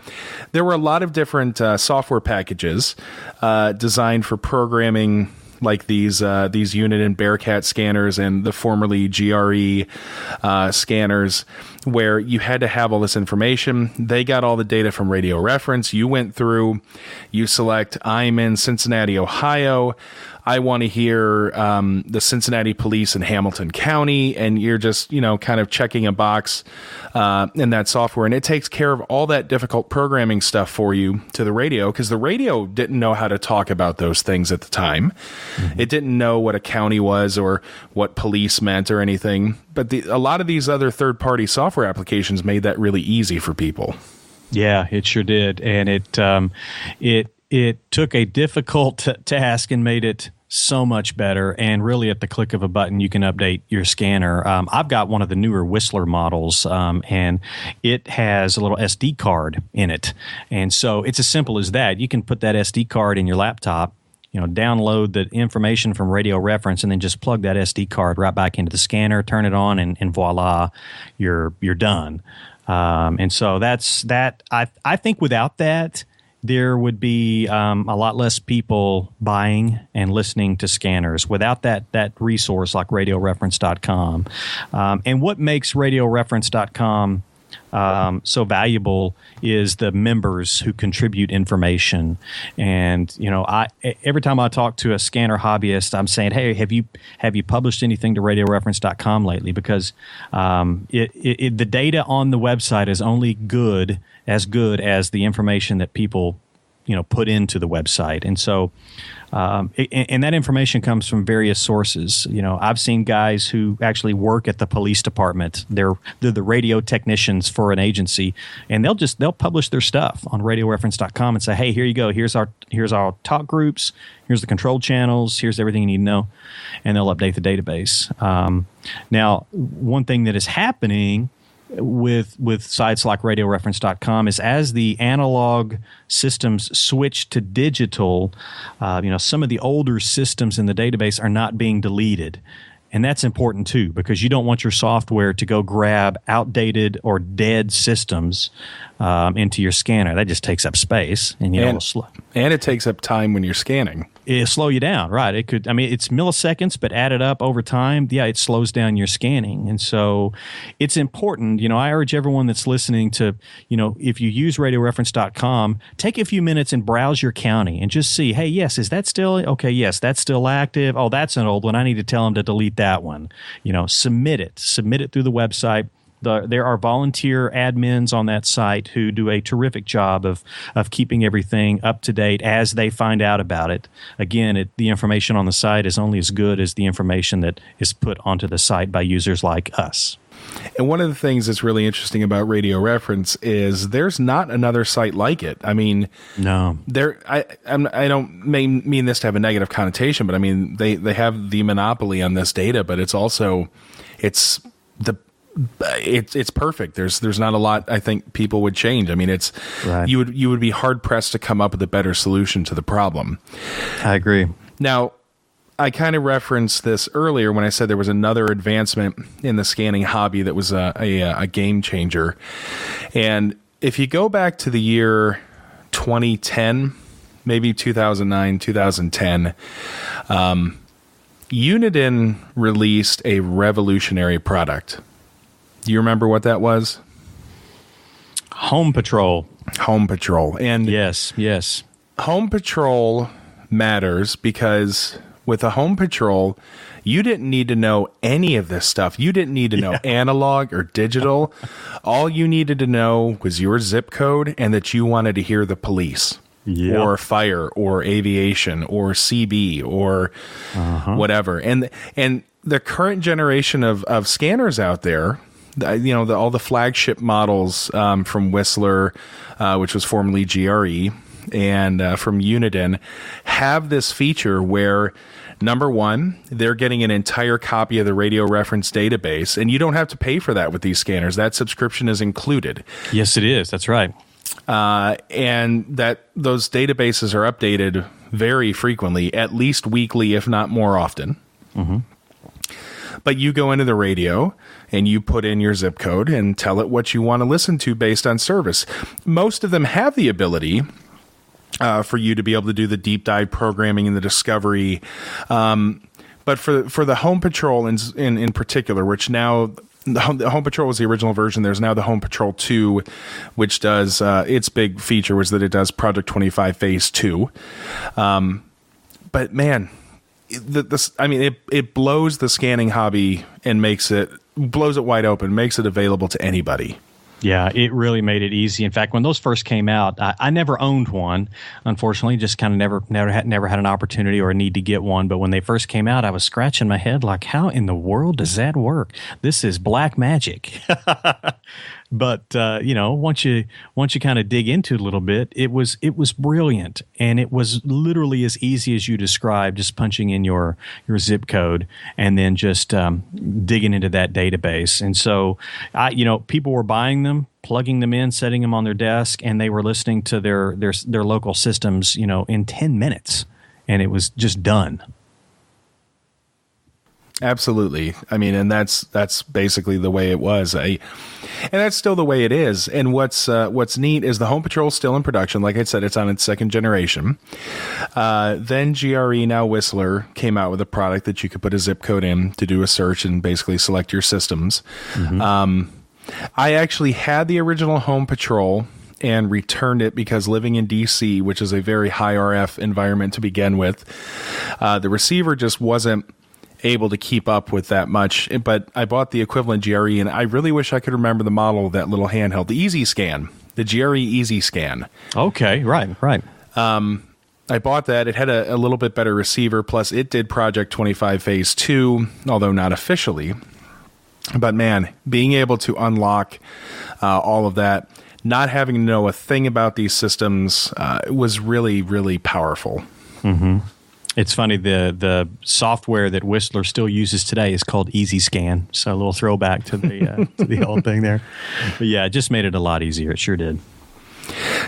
there were a lot of different software packages designed for programming, like these Unit and Bearcat scanners and the formerly GRE scanners, where you had to have all this information. They got all the data from Radio Reference. You went through, you select, I'm in Cincinnati, Ohio. I want to hear the Cincinnati Police in Hamilton County, and you're just, kind of checking a box in that software, and it takes care of all that difficult programming stuff for you to the radio, because the radio didn't know how to talk about those things at the time. Mm-hmm. It didn't know what a county was or what police meant or anything, but a lot of these other third-party software applications made that really easy for people. Yeah, it sure did, and it took a difficult task and made it so much better. And really, at the click of a button, you can update your scanner. I've got one of the newer Whistler models, and it has a little SD card in it. And so it's as simple as that. You can put that SD card in your laptop, download the information from Radio Reference, and then just plug that SD card right back into the scanner, turn it on, and voila, you're done. And so that's that. I think without that, there would be a lot less people buying and listening to scanners without that resource like radioreference.com. And what makes radioreference.com so valuable is the members who contribute information. And every time I talk to a scanner hobbyist, I'm saying, hey, have you published anything to radioreference.com lately? Because the data on the website is only good as the information that people put into the website. And so and that information comes from various sources. I've seen guys who actually work at the police department. They're the radio technicians for an agency, and they'll publish their stuff on radioreference.com and say, hey, here you go. Here's our talk groups. Here's the control channels. Here's everything you need to know. And they'll update the database. Now, one thing that is happening with sites like radioreference.com is, as the analog systems switch to digital, some of the older systems in the database are not being deleted. And that's important too, because you don't want your software to go grab outdated or dead systems into your scanner. That just takes up space, and it takes up time when you're scanning. It'll slow you down, right? It could. It's milliseconds, but added up over time, it slows down your scanning. And so, it's important. I urge everyone that's listening to, if you use radioreference.com, take a few minutes and browse your county and just see, hey, yes, is that still okay? Yes, that's still active. Oh, that's an old one. I need to tell them to delete that one. Submit it through the website. There are volunteer admins on that site who do a terrific job of keeping everything up to date as they find out about it. Again, the information on the site is only as good as the information that is put onto the site by users like us. And one of the things that's really interesting about Radio Reference is there's not another site like it. I mean, no, I don't mean this to have a negative connotation, but I mean they have the monopoly on this data, but it's also it's perfect. There's not a lot I think people would change. I mean, it's right. You would be hard pressed to come up with a better solution to the problem. I agree. Now, I kind of referenced this earlier when I said there was another advancement in the scanning hobby that was a game changer. And if you go back to the year 2010, maybe 2009, 2010, Uniden released a revolutionary product. Do you remember what that was? Home Patrol. Home Patrol. And yes. Home Patrol matters because with a Home Patrol, you didn't need to know any of this stuff. You didn't need to know analog or digital. All you needed to know was your zip code and that you wanted to hear the police or fire or aviation or CB or whatever. And the current generation of scanners out there, all the flagship models from Whistler, which was formerly GRE, and from Uniden, have this feature where, number one, they're getting an entire copy of the radio reference database, and you don't have to pay for that with these scanners. That subscription is included. Yes, it is. That's right. And that those databases are updated very frequently, at least weekly, if not more often. Mm-hmm. But you go into the radio and you put in your zip code and tell it what you want to listen to based on service. Most of them have the ability for you to be able to do the deep dive programming and the discovery. But for the Home Patrol in particular, which now the Home Patrol was the original version, there's now the Home Patrol 2, which does its big feature was that it does Project 25 Phase 2. But man, it blows the scanning hobby and blows it wide open, makes it available to anybody. Yeah, it really made it easy. In fact, when those first came out, I never owned one, unfortunately, just kind of never had an opportunity or a need to get one. But when they first came out, I was scratching my head like, how in the world does that work? This is black magic. But once you kind of dig into it a little bit, it was brilliant, and it was literally as easy as you described, just punching in your zip code and then just digging into that database. And so, people were buying them, plugging them in, setting them on their desk, and they were listening to their local systems, in 10 minutes, and it was just done. Absolutely. I mean, and that's basically the way it was. And that's still the way it is. And what's neat is the Home Patrol is still in production. Like I said, it's on its second generation. Then GRE, now Whistler, came out with a product that you could put a zip code in to do a search and basically select your systems. Mm-hmm. I actually had the original Home Patrol and returned it because living in DC, which is a very high RF environment to begin with, the receiver just wasn't able to keep up with that much. But I bought the equivalent GRE, and I really wish I could remember the model of that little handheld, the Easy Scan, the GRE Easy Scan. Okay, right. I bought that. It had a little bit better receiver, plus it did Project 25 Phase 2, although not officially. But man, being able to unlock all of that, not having to know a thing about these systems was really, really powerful. Mm-hmm. It's funny, the software that Whistler still uses today is called Easy Scan. So a little throwback to the to the old thing there. But yeah, it just made it a lot easier. It sure did.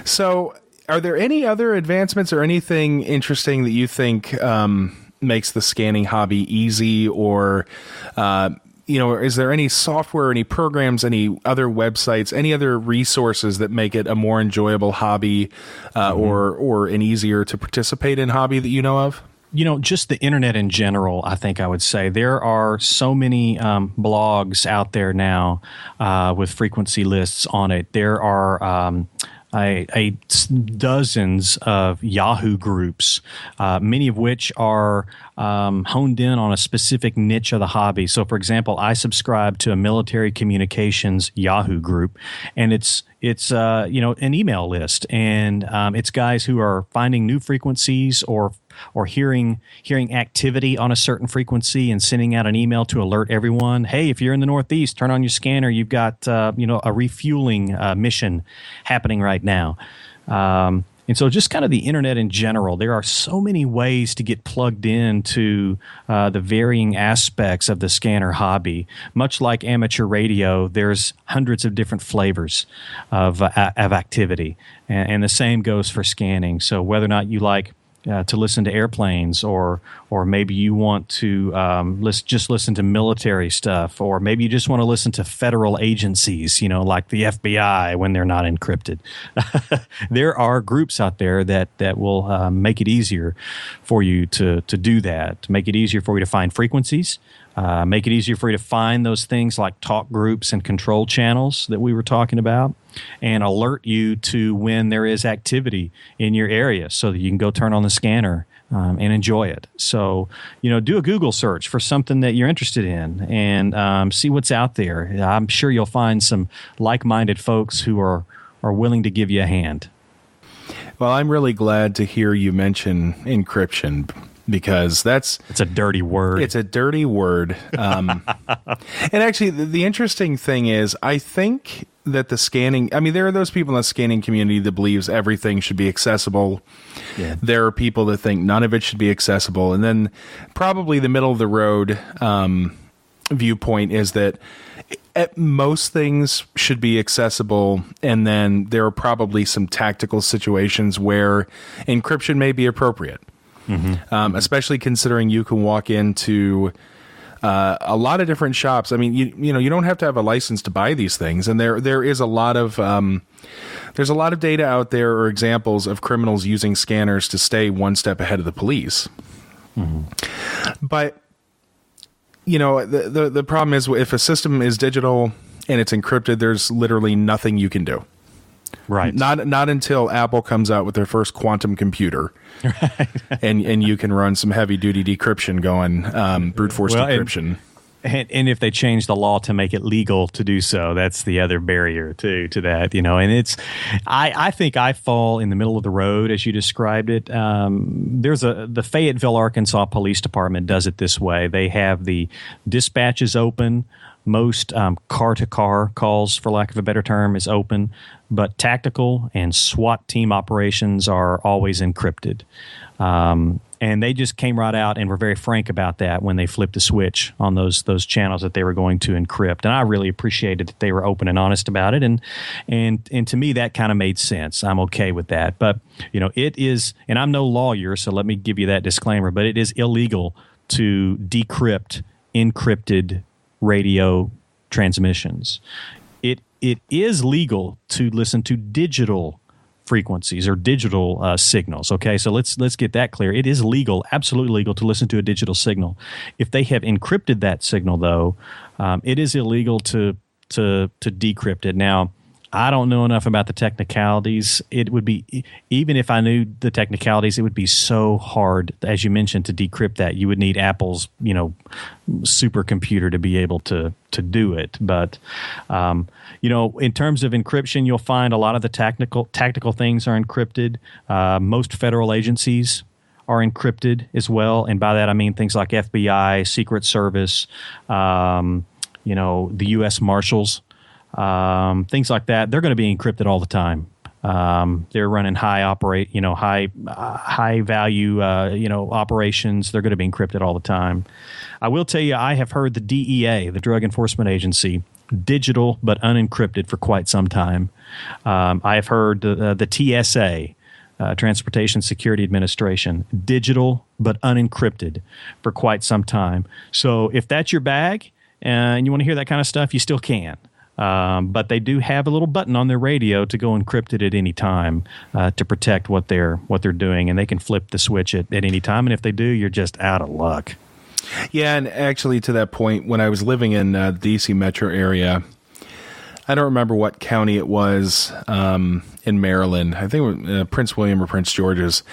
So are there any other advancements or anything interesting that you think makes the scanning hobby easy, or is there any software, any programs, any other websites, any other resources that make it a more enjoyable hobby or an easier to participate in hobby that you know of? Just the internet in general, I think I would say. There are so many blogs out there now with frequency lists on it. There are dozens of Yahoo groups, many of which are honed in on a specific niche of the hobby. So, for example, I subscribe to a military communications Yahoo group, and it's an email list, and it's guys who are finding new frequencies or hearing activity on a certain frequency and sending out an email to alert everyone. Hey, if you're in the Northeast, turn on your scanner. You've got a refueling mission happening right now. And so just kind of the internet in general, there are so many ways to get plugged into the varying aspects of the scanner hobby. Much like amateur radio, there's hundreds of different flavors of activity. And the same goes for scanning. So whether or not you like to listen to airplanes, or maybe you want to just listen to military stuff, or maybe you just want to listen to federal agencies, like the FBI when they're not encrypted. There are groups out there that will make it easier for you to do that, to make it easier for you to find frequencies, make it easier for you to find those things like talk groups and control channels that we were talking about, and alert you to when there is activity in your area so that you can go turn on the scanner and enjoy it. So, do a Google search for something that you're interested in and see what's out there. I'm sure you'll find some like-minded folks who are willing to give you a hand. Well, I'm really glad to hear you mention encryption, because it's a dirty word. It's a dirty word. And actually, the interesting thing is, I think that the scanning, there are those people in the scanning community that believes everything should be accessible. Yeah. There are people that think none of it should be accessible. And then probably the middle of the road viewpoint is that most things should be accessible. And then there are probably some tactical situations where encryption may be appropriate. Mm-hmm. Especially considering you can walk into a lot of different shops. You don't have to have a license to buy these things, and there is a lot of there's a lot of data out there, or examples of criminals using scanners to stay one step ahead of the police. Mm-hmm. But the problem is, if a system is digital and it's encrypted, there's literally nothing you can do. Right. Not until Apple comes out with their first quantum computer, right. and you can run some heavy duty decryption going, brute force decryption. And if they change the law to make it legal to do so, that's the other barrier to that, And I think I fall in the middle of the road, as you described it. The Fayetteville, Arkansas Police Department does it this way. They have the dispatches open. Most car-to-car calls, for lack of a better term, is open, but tactical and SWAT team operations are always encrypted. And they just came right out and were very frank about that when they flipped the switch on those channels that they were going to encrypt. And I really appreciated that they were open and honest about it. And to me, that kind of made sense. I'm okay with that. But, it is, and I'm no lawyer, so let me give you that disclaimer, but it is illegal to decrypt encrypted radio transmissions. It is legal to listen to digital frequencies or digital signals. Okay, so let's get that clear. It is legal, absolutely legal, to listen to a digital signal. If they have encrypted that signal, though, it is illegal to decrypt it. Now, I don't know enough about the technicalities. It would be, even if I knew the technicalities, it would be so hard, as you mentioned, to decrypt that. You would need Apple's, supercomputer to be able to do it. But, in terms of encryption, you'll find a lot of the tactical things are encrypted. Most federal agencies are encrypted as well. And by that, I mean things like FBI, Secret Service, the U.S. Marshals. Things like that, they're going to be encrypted all the time. They're running high value, operations. They're going to be encrypted all the time. I will tell you, I have heard the DEA, the Drug Enforcement Agency, digital but unencrypted for quite some time. I have heard the TSA, Transportation Security Administration, digital but unencrypted for quite some time. So if that's your bag and you want to hear that kind of stuff, you still can. But they do have a little button on their radio to go encrypted at any time to protect what they're doing, and they can flip the switch at any time. And if they do, you're just out of luck. Yeah, and actually, to that point, when I was living in the DC metro area, I don't remember what county it was in Maryland. I think it was, Prince William or Prince George's.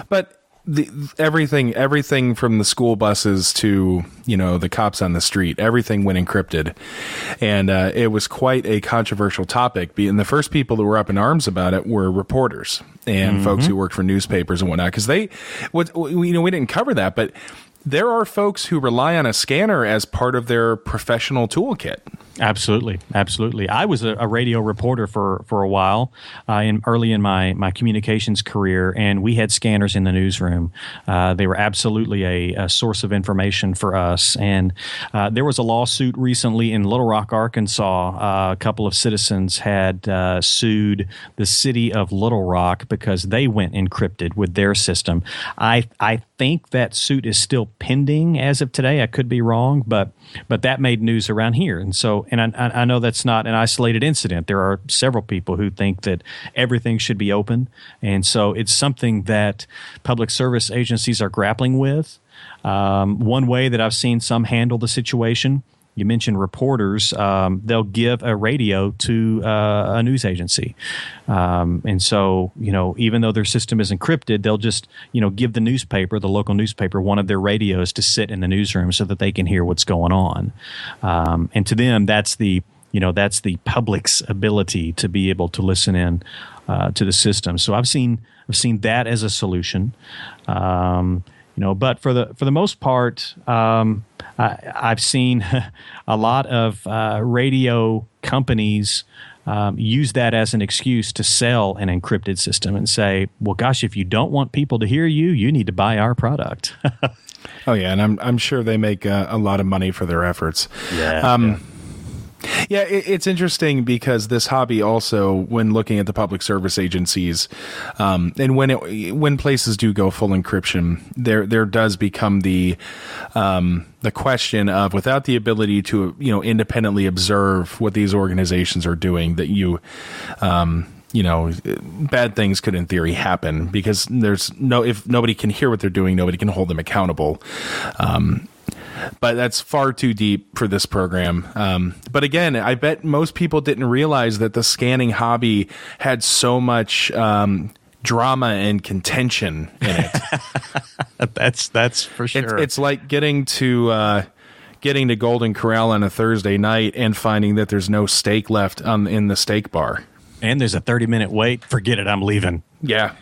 But everything from the school buses to, the cops on the street, everything went encrypted. And it was quite a controversial topic. And the first people that were up in arms about it were reporters and folks who worked for newspapers and whatnot. Because we didn't cover that, but there are folks who rely on a scanner as part of their professional toolkit. Absolutely. I was a radio reporter for a while, early in my communications career, and we had scanners in the newsroom. They were absolutely a source of information for us. And there was a lawsuit recently in Little Rock, Arkansas. A couple of citizens had sued the city of Little Rock because they went encrypted with their system. I think that suit is still pending as of today. I could be wrong, but that made news around here. And so, and I know that's not an isolated incident. There are several people who think that everything should be open. And so it's something that public service agencies are grappling with. One way that I've seen some handle the situation, you mentioned reporters, they'll give a radio to a news agency. And so, even though their system is encrypted, they'll just, give the local newspaper, one of their radios to sit in the newsroom so that they can hear what's going on. And to them, that's the public's ability to be able to listen in to the system. So I've seen that as a solution. But for the most part, I've seen a lot of radio companies use that as an excuse to sell an encrypted system and say, well, gosh, if you don't want people to hear you, you need to buy our product. Oh, yeah, and I'm sure they make a lot of money for their efforts. Yeah. Yeah, it's interesting because this hobby also, when looking at the public service agencies, and when places do go full encryption, there does become the question of, without the ability to independently observe what these organizations are doing, that bad things could in theory happen, because if nobody can hear what they're doing, nobody can hold them accountable. But that's far too deep for this program. But again, I bet most people didn't realize that the scanning hobby had so much drama and contention in it. That's for sure. It's like getting to Golden Corral on a Thursday night and finding that there's no steak left in the steak bar. And there's a 30-minute wait. Forget it, I'm leaving. Yeah.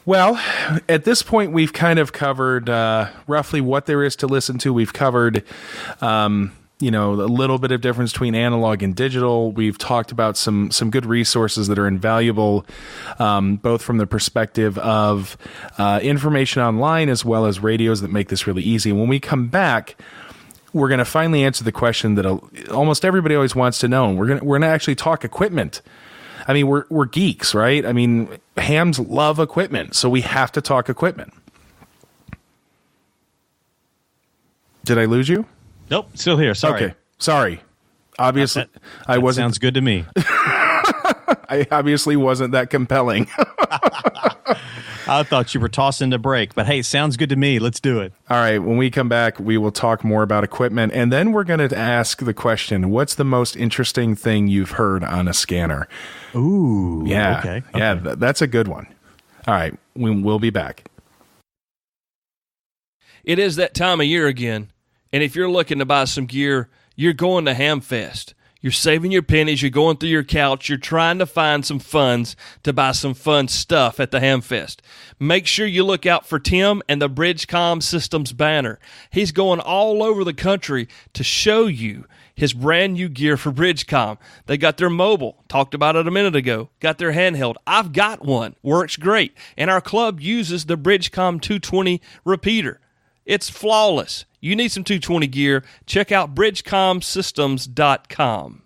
Well, at this point, we've kind of covered roughly what there is to listen to. We've covered, a little bit of difference between analog and digital. We've talked about some good resources that are invaluable, both from the perspective of information online as well as radios that make this really easy. When we come back, we're going to finally answer the question that almost everybody always wants to know. We're going to actually talk equipment. I mean, we're geeks, right? I mean, hams love equipment, so we have to talk equipment. Did I lose you? Nope, still here. Sorry. Okay, sorry. Obviously, I wasn't. Sounds good to me. I obviously wasn't that compelling. I thought you were tossing the break, but hey, sounds good to me. Let's do it. All right. When we come back, we will talk more about equipment, and then we're going to ask the question, what's the most interesting thing you've heard on a scanner? Ooh. Yeah. Okay. Yeah, that's a good one. All right. We'll be back. It is that time of year again, and if you're looking to buy some gear, you're going to Hamfest. You're saving your pennies, you're going through your couch, you're trying to find some funds to buy some fun stuff at the Hamfest. Make sure you look out for Tim and the Bridgecom Systems banner. He's going all over the country to show you his brand new gear for Bridgecom. They got their mobile, talked about it a minute ago, got their handheld. I've got one, works great, and our club uses the Bridgecom 220 repeater. It's flawless. You need some 220 gear. Check out bridgecomsystems.com.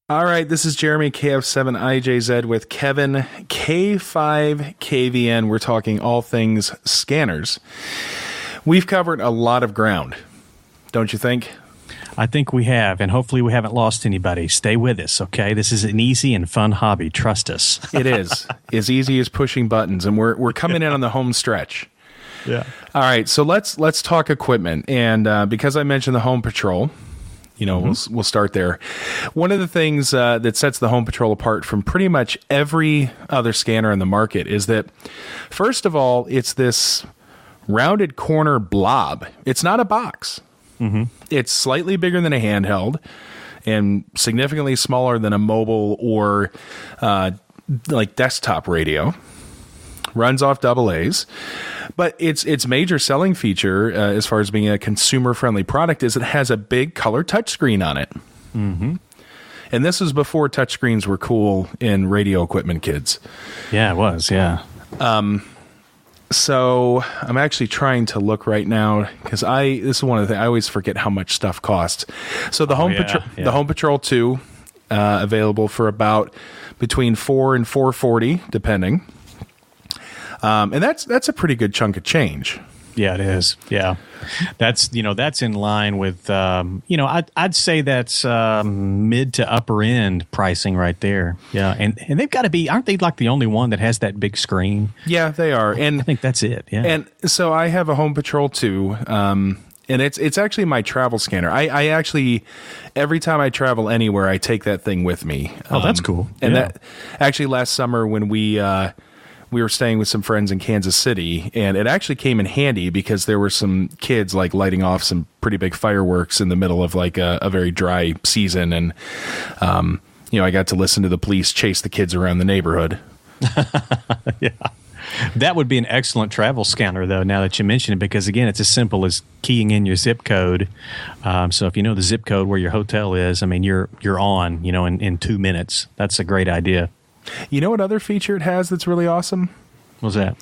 All right, this is Jeremy, KF7IJZ, with Kevin, K5KVN. We're talking all things scanners. We've covered a lot of ground, don't you think? I think we have, and hopefully we haven't lost anybody. Stay with us, okay? This is an easy and fun hobby. Trust us. It is. As easy as pushing buttons, and we're coming in on the home stretch. Yeah. All right, so let's talk equipment. And because I mentioned the Home Patrol, we'll start there. One of the things that sets the Home Patrol apart from pretty much every other scanner in the market is that, first of all, it's this rounded corner blob. It's not a box. It's slightly bigger than a handheld and significantly smaller than a mobile or like desktop radio. Runs off AA's. But its major selling feature, as far as being a consumer-friendly product, is it has a big color touchscreen on it. And this is before touchscreens were cool in radio equipment, kids. Yeah, it was, yeah. So I'm actually trying to look right now because this is one of the things I always forget how much stuff costs. So the the Home Patrol 2 available for about between $400 and $440 depending. And that's a pretty good chunk of change. Yeah, it is. Yeah, that's in line with I'd say that's mid to upper end pricing right there. Yeah, and they've got to be, aren't they like the only one that has that big screen? Yeah, they are. And I think that's it. Yeah. And so I have a Home Patrol 2. And it's actually my travel scanner. I actually, every time I travel anywhere, I take that thing with me. Oh, that's cool. And that actually last summer when we were staying with some friends in Kansas City, and it actually came in handy because there were some kids like lighting off some pretty big fireworks in the middle of like a very dry season. And, I got to listen to the police chase the kids around the neighborhood. Yeah. That would be an excellent travel scanner, though, now that you mention it, because, again, it's as simple as keying in your zip code. So if you know the zip code where your hotel is, I mean, you're on, in 2 minutes. That's a great idea. You know what other feature it has that's really awesome? What's that?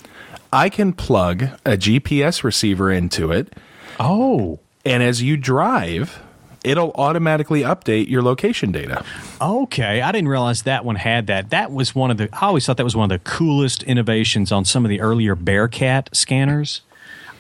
I can plug a GPS receiver into it. Oh. And as you drive, it'll automatically update your location data. Okay. I didn't realize that one had that. I always thought that was one of the coolest innovations on some of the earlier Bearcat scanners.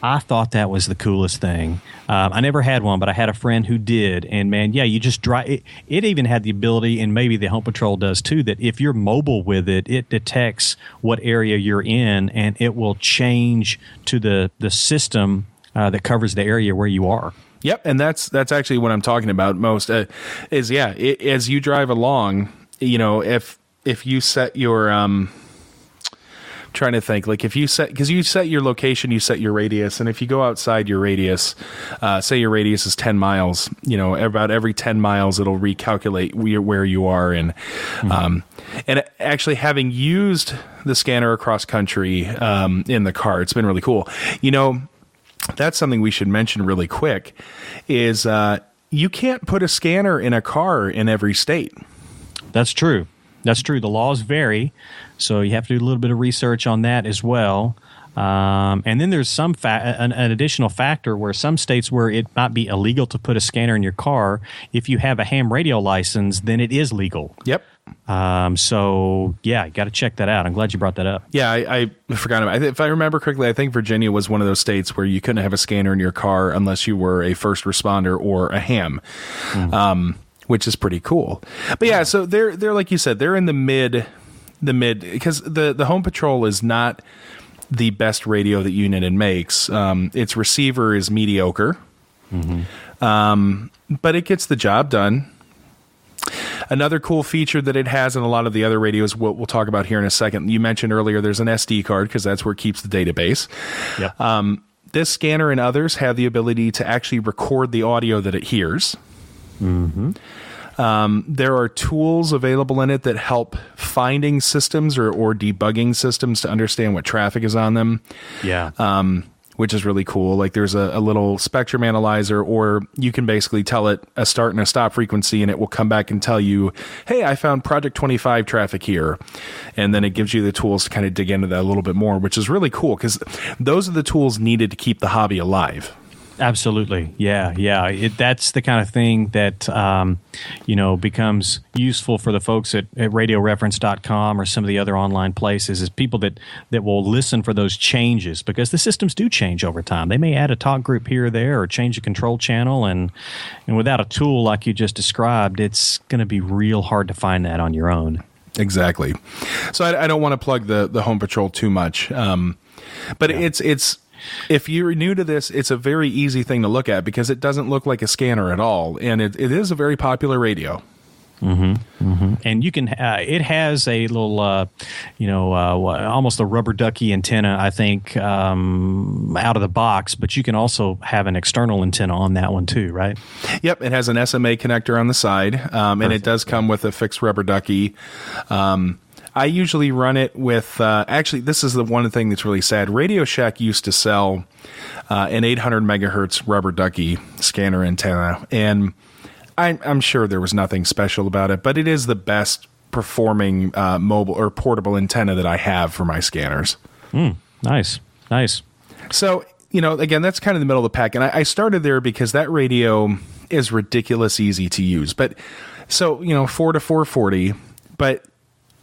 I thought that was the coolest thing. I never had one, but I had a friend who did. And, man, yeah, you just drive. It even had the ability, and maybe the Home Patrol does too, that if you're mobile with it, it detects what area you're in, and it will change to the system that covers the area where you are. Yep, and that's actually what I'm talking about most. As you drive along, if you set your trying to think, like if you set your location, you set your radius, and if you go outside your radius, say your radius is 10 miles, about every 10 miles it'll recalculate where you are. And and actually having used the scanner across country in the car, it's been really cool. That's something we should mention really quick is you can't put a scanner in a car in every state. That's true. The laws vary, so you have to do a little bit of research on that as well. And then there's an additional factor where some states where it might be illegal to put a scanner in your car, if you have a ham radio license, then it is legal. Yep. So, yeah, you got to check that out. I'm glad you brought that up. Yeah, I forgot about it. If I remember correctly, I think Virginia was one of those states where you couldn't have a scanner in your car unless you were a first responder or a ham. Which is pretty cool. But yeah, so they're like you said, they're in the mid because the Home Patrol is not the best radio that Uniden makes. Its receiver is mediocre, but it gets the job done. Another cool feature that it has in a lot of the other radios, we'll talk about here in a second. You mentioned earlier there's an SD card because that's where it keeps the database. Yep. This scanner and others have the ability to actually record the audio that it hears. There are tools available in it that help finding systems or debugging systems to understand what traffic is on them. Yeah. Which is really cool. Like there's a little spectrum analyzer, or you can basically tell it a start and a stop frequency, and it will come back and tell you, hey, I found Project 25 traffic here. And then it gives you the tools to kind of dig into that a little bit more, which is really cool because those are the tools needed to keep the hobby alive. Absolutely. Yeah. That's the kind of thing that, becomes useful for the folks at radioreference.com or some of the other online places is people that will listen for those changes because the systems do change over time. They may add a talk group here or there or change a control channel. And without a tool like you just described, it's going to be real hard to find that on your own. Exactly. So I don't want to plug the Home Patrol too much. But yeah. If you're new to this, it's a very easy thing to look at because it doesn't look like a scanner at all, and it is a very popular radio. And you can. It has a little, almost a rubber ducky antenna, I think, out of the box. But you can also have an external antenna on that one too, right? Yep, it has an SMA connector on the side, and it does come with a fixed rubber ducky. I usually run it with. Actually, this is the one thing that's really sad. Radio Shack used to sell an 800 megahertz rubber ducky scanner antenna, and I'm sure there was nothing special about it, but it is the best performing mobile or portable antenna that I have for my scanners. Nice. So, again, that's kind of the middle of the pack. And I started there because that radio is ridiculous easy to use. But so, 4 to 440. But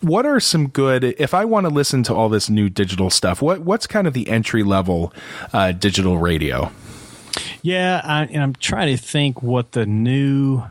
what are some good, if I want to listen to all this new digital stuff, what's kind of the entry level digital radio? Yeah, I'm trying to think what the new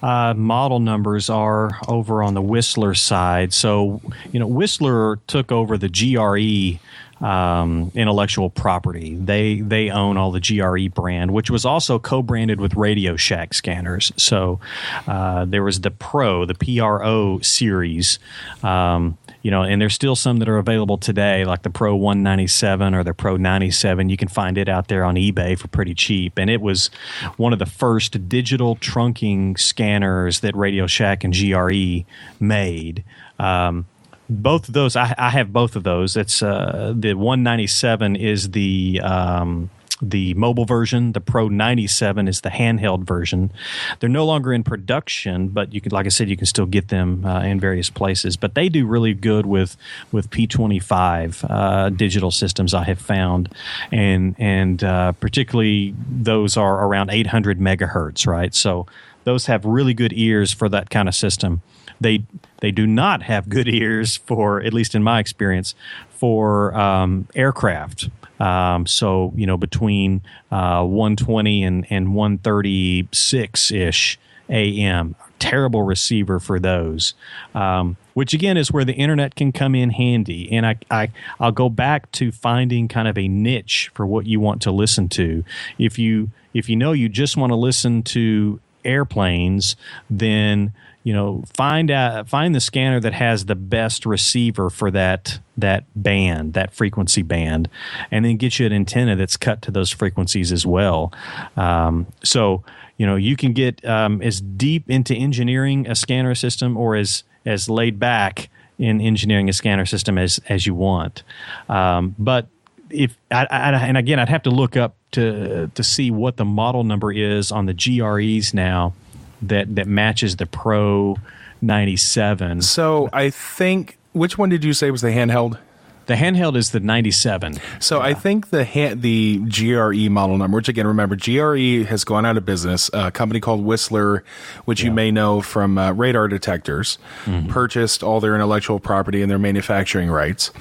model numbers are over on the Whistler side. So, Whistler took over the GRE intellectual property. They own all the GRE brand, which was also co-branded with Radio Shack scanners. So there was the PRO series, and there's still some that are available today, like the Pro 197 or the Pro 97. You can find it out there on eBay for pretty cheap. And it was one of the first digital trunking scanners that Radio Shack and GRE made. Both of those, I have both of those. It's the 197 is the mobile version. The Pro 97 is the handheld version. They're no longer in production, but you can, like I said, you can still get them in various places. But they do really good with P25 digital systems, I have found, and particularly those are around 800 megahertz, right? So those have really good ears for that kind of system. They do not have good ears for, at least in my experience, for aircraft. So, between 120 and 136-ish AM, terrible receiver for those, which again is where the internet can come in handy. And I'll go back to finding kind of a niche for what you want to listen to. If you you just want to listen to airplanes, then find the scanner that has the best receiver for that band, that frequency band, and then get you an antenna that's cut to those frequencies as well. So you can get as deep into engineering a scanner system or as laid back in engineering a scanner system as you want. But if and again, I'd have to look up to see what the model number is on the GREs now that matches the Pro 97. So I think, which one did you say was the handheld? The handheld is the 97. So yeah. I think the GRE model number, which again, remember, GRE has gone out of business. A company called Whistler, which you may know from radar detectors, purchased all their intellectual property and their manufacturing rights.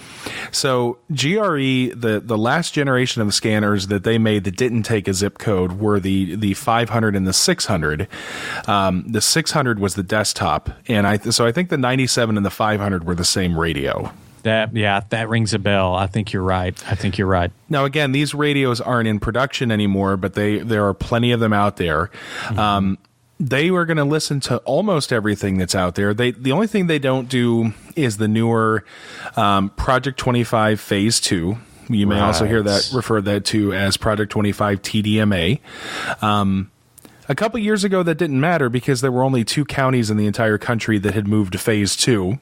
So GRE, the last generation of the scanners that they made that didn't take a zip code were the 500 and the 600. The 600 was the desktop, and I think the 97 and the 500 were the same radio. That rings a bell. I think you're right. Now, again, these radios aren't in production anymore, but there are plenty of them out there. They were going to listen to almost everything that's out there. The only thing they don't do is the newer Project 25 Phase 2. You may also hear that referred to as Project 25 TDMA. A couple years ago, that didn't matter because there were only 2 counties in the entire country that had moved to Phase 2.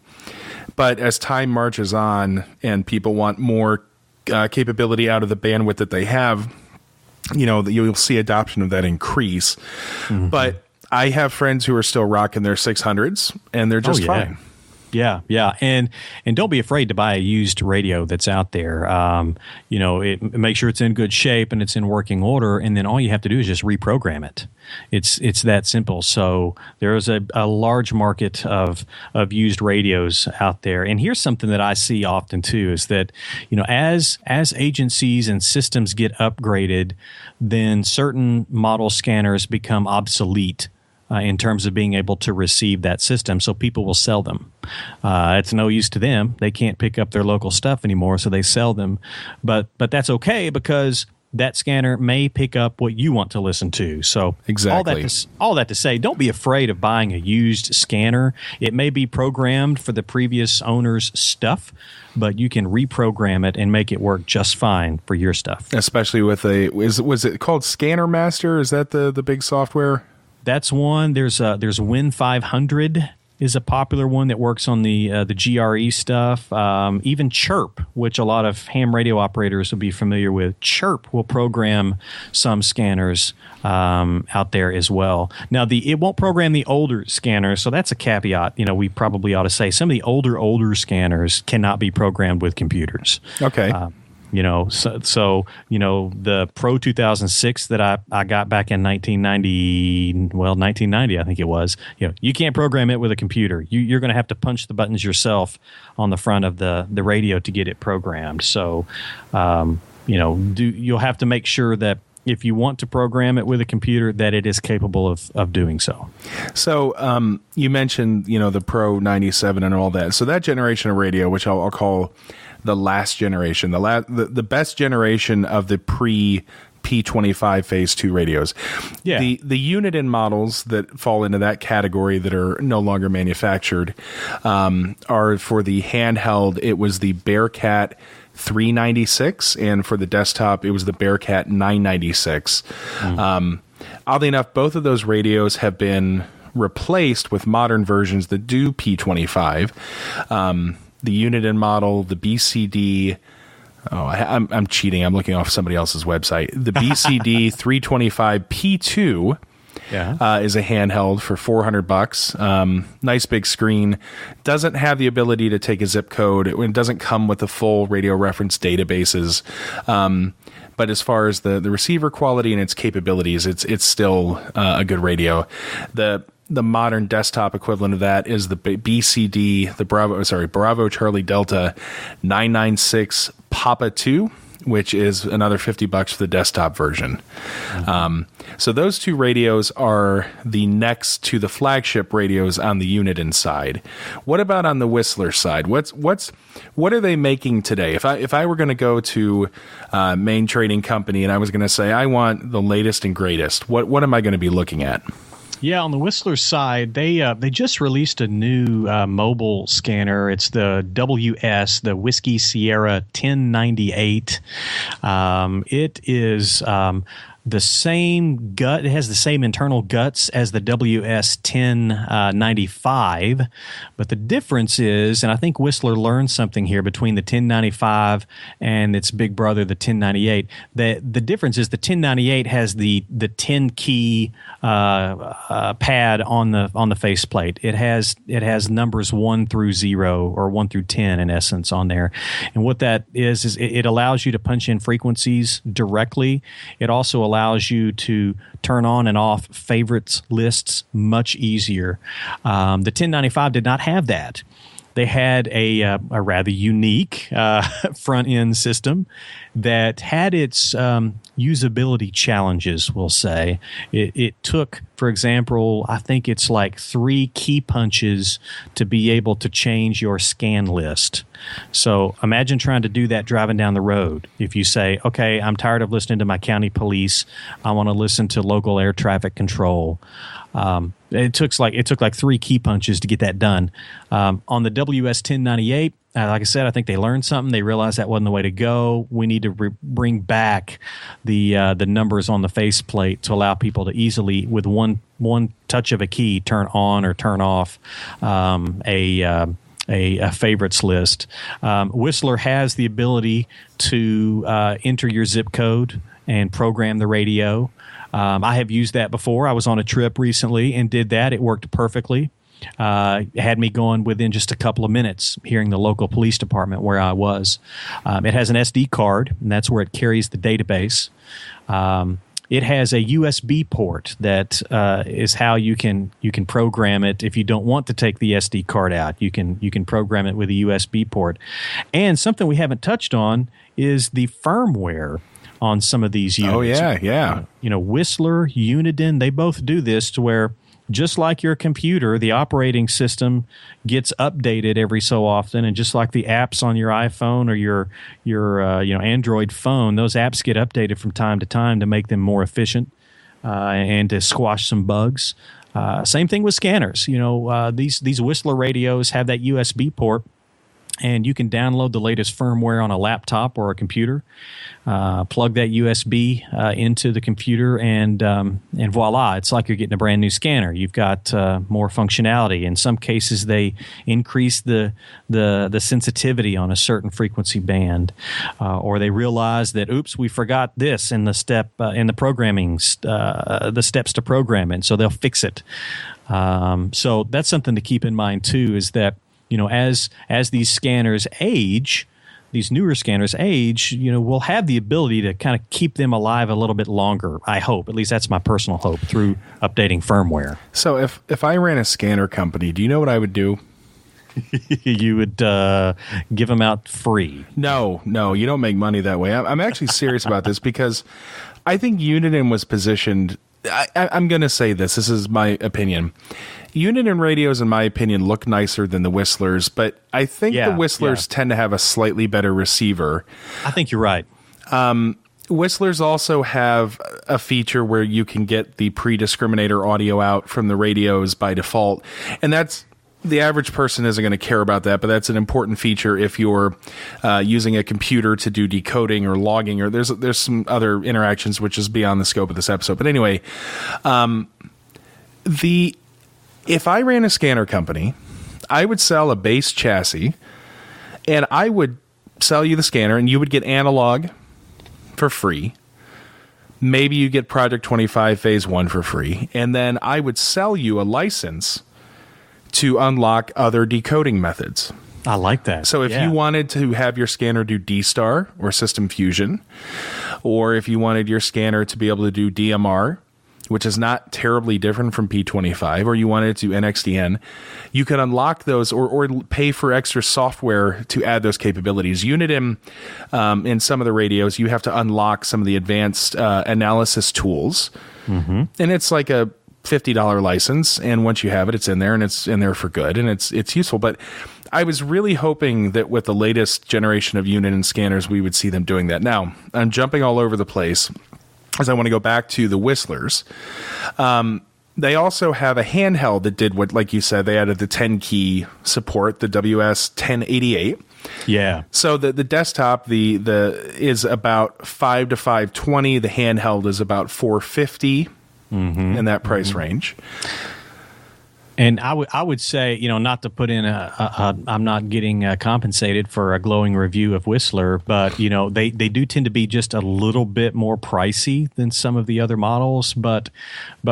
But as time marches on and people want more capability out of the bandwidth that they have, you'll see adoption of that increase. But I have friends who are still rocking their 600s, and they're just fine. Yeah, and don't be afraid to buy a used radio that's out there. Make sure it's in good shape and it's in working order, and then all you have to do is just reprogram it. It's that simple. So there is a large market of used radios out there. And here's something that I see often too is that as agencies and systems get upgraded, then certain model scanners become obsolete in terms of being able to receive that system, so people will sell them. It's no use to them. They can't pick up their local stuff anymore, so they sell them. But that's okay, because that scanner may pick up what you want to listen to. So exactly. All that to say, don't be afraid of buying a used scanner. It may be programmed for the previous owner's stuff, but you can reprogram it and make it work just fine for your stuff. Especially with was it called Scanner Master? Is that the big software? That's one. There's Win 500 is a popular one that works on the GRE stuff. Even Chirp, which a lot of ham radio operators will be familiar with. Chirp will program some scanners out there as well. Now, it won't program the older scanners, so that's a caveat. We probably ought to say some of the older scanners cannot be programmed with computers. Okay. So the Pro 2006 that I got back in 1990, I think it was, you can't program it with a computer. You're going to have to punch the buttons yourself on the front of the radio to get it programmed. So, you'll have to make sure that if you want to program it with a computer, that it is capable of doing so. So you mentioned, the Pro 97 and all that. So that generation of radio, which I'll call the last generation, the best generation of the pre-P25 Phase 2 radios. Yeah. The Uniden models that fall into that category that are no longer manufactured are for the handheld. It was the Bearcat 396, and for the desktop, it was the Bearcat 996. Oddly enough, both of those radios have been replaced with modern versions that do P25. The Uniden model, the BCD. I'm cheating. I'm looking off somebody else's website. The BCD 325 P2 is a handheld for $400. Nice big screen. Doesn't have the ability to take a zip code. It doesn't come with the full radio reference databases. But as far as the receiver quality and its capabilities, it's still a good radio. The modern desktop equivalent of that is the BCD, Bravo Charlie Delta 996 Papa 2, which is another $50 for the desktop version. So those two radios are the next to the flagship radios on the Uniden side. What about on the Whistler side? What are they making today? If I were going to go to Main Trading Company and I was going to say I want the latest and greatest, what am I going to be looking at? Yeah, on the Whistler side, they just released a new mobile scanner. It's the WS, the Whiskey Sierra 1098. It is the same gut. It has the same internal guts as the WS 1095, but the difference is, and I think Whistler learned something here between the 1095 and its big brother, the 1098. The difference is the 1098 has the 10 key pad on the faceplate. It has numbers 1 through 0 or 1 through 10 in essence on there, and what that is it allows you to punch in frequencies directly. It also allows you to turn on and off favorites lists much easier. The 1095 did not have that. They had a rather unique front-end system that had its usability challenges, we'll say. It took, for example, I think it's like 3 key punches to be able to change your scan list. So imagine trying to do that driving down the road. If you say, okay, I'm tired of listening to my county police, I want to listen to local air traffic control. It took like 3 key punches to get that done. On the WS 1098, like I said, I think they learned something. They realized that wasn't the way to go. We need to bring back the numbers on the faceplate to allow people to easily, with one touch of a key, turn on or turn off a favorites list. Whistler has the ability to enter your zip code and program the radio. I have used that before. I was on a trip recently and did that. It worked perfectly. It had me going within just a couple of minutes hearing the local police department where I was. It has an SD card, and that's where it carries the database. It has a USB port that is how you can program it. If you don't want to take the SD card out, you can program it with a USB port. And something we haven't touched on is the firmware on some of these units. Oh, yeah. Whistler, Uniden, they both do this to where just like your computer, the operating system gets updated every so often, and just like the apps on your iPhone or your Android phone, those apps get updated from time to time to make them more efficient and to squash some bugs. Same thing with scanners. These Whistler radios have that USB port, and you can download the latest firmware on a laptop or a computer, plug that USB into the computer, and voila, it's like you're getting a brand new scanner. You've got more functionality. In some cases, they increase the sensitivity on a certain frequency band, or they realize that, oops, we forgot this in the step in the programming, the steps to program it, so they'll fix it. So that's something to keep in mind too, is that as these scanners age, these newer scanners age, we'll have the ability to kind of keep them alive a little bit longer, I hope. At least that's my personal hope, through updating firmware. So if I ran a scanner company, do you know what I would do? You would give them out free. No, you don't make money that way. I'm actually serious about this, because I think Uniden was positioned... I'm going to say this. This is my opinion. Uniden radios, in my opinion, look nicer than the Whistlers, but I think the Whistlers tend to have a slightly better receiver. I think you're right. Whistlers also have a feature where you can get the pre-discriminator audio out from the radios by default, and that's... The average person isn't going to care about that, but that's an important feature if you're using a computer to do decoding or logging, or there's some other interactions which is beyond the scope of this episode. But anyway, if I ran a scanner company, I would sell a base chassis, and I would sell you the scanner, and you would get analog for free. Maybe you get Project 25 Phase 1 for free, and then I would sell you a license to unlock other decoding methods. I like that. So if you wanted to have your scanner do D-Star or System Fusion, or if you wanted your scanner to be able to do DMR, which is not terribly different from P25, or you wanted to do NXDN, you could unlock those or pay for extra software to add those capabilities. Uniden, in some of the radios, you have to unlock some of the advanced analysis tools. Mm-hmm. And it's like a $50 license, and once you have it, it's in there, and it's in there for good, and it's useful. But I was really hoping that with the latest generation of Uniden scanners, we would see them doing that. Now, I'm jumping all over the place, as I want to go back to the Whistlers. They also have a handheld that did what, like you said, they added the 10-key support, the WS1088. Yeah. So the desktop the is about 5 to 520. The handheld is about 450. Mm-hmm. In that price range. And I would say, not to put in I'm not getting compensated for a glowing review of Whistler, but, they do tend to be just a little bit more pricey than some of the other models. But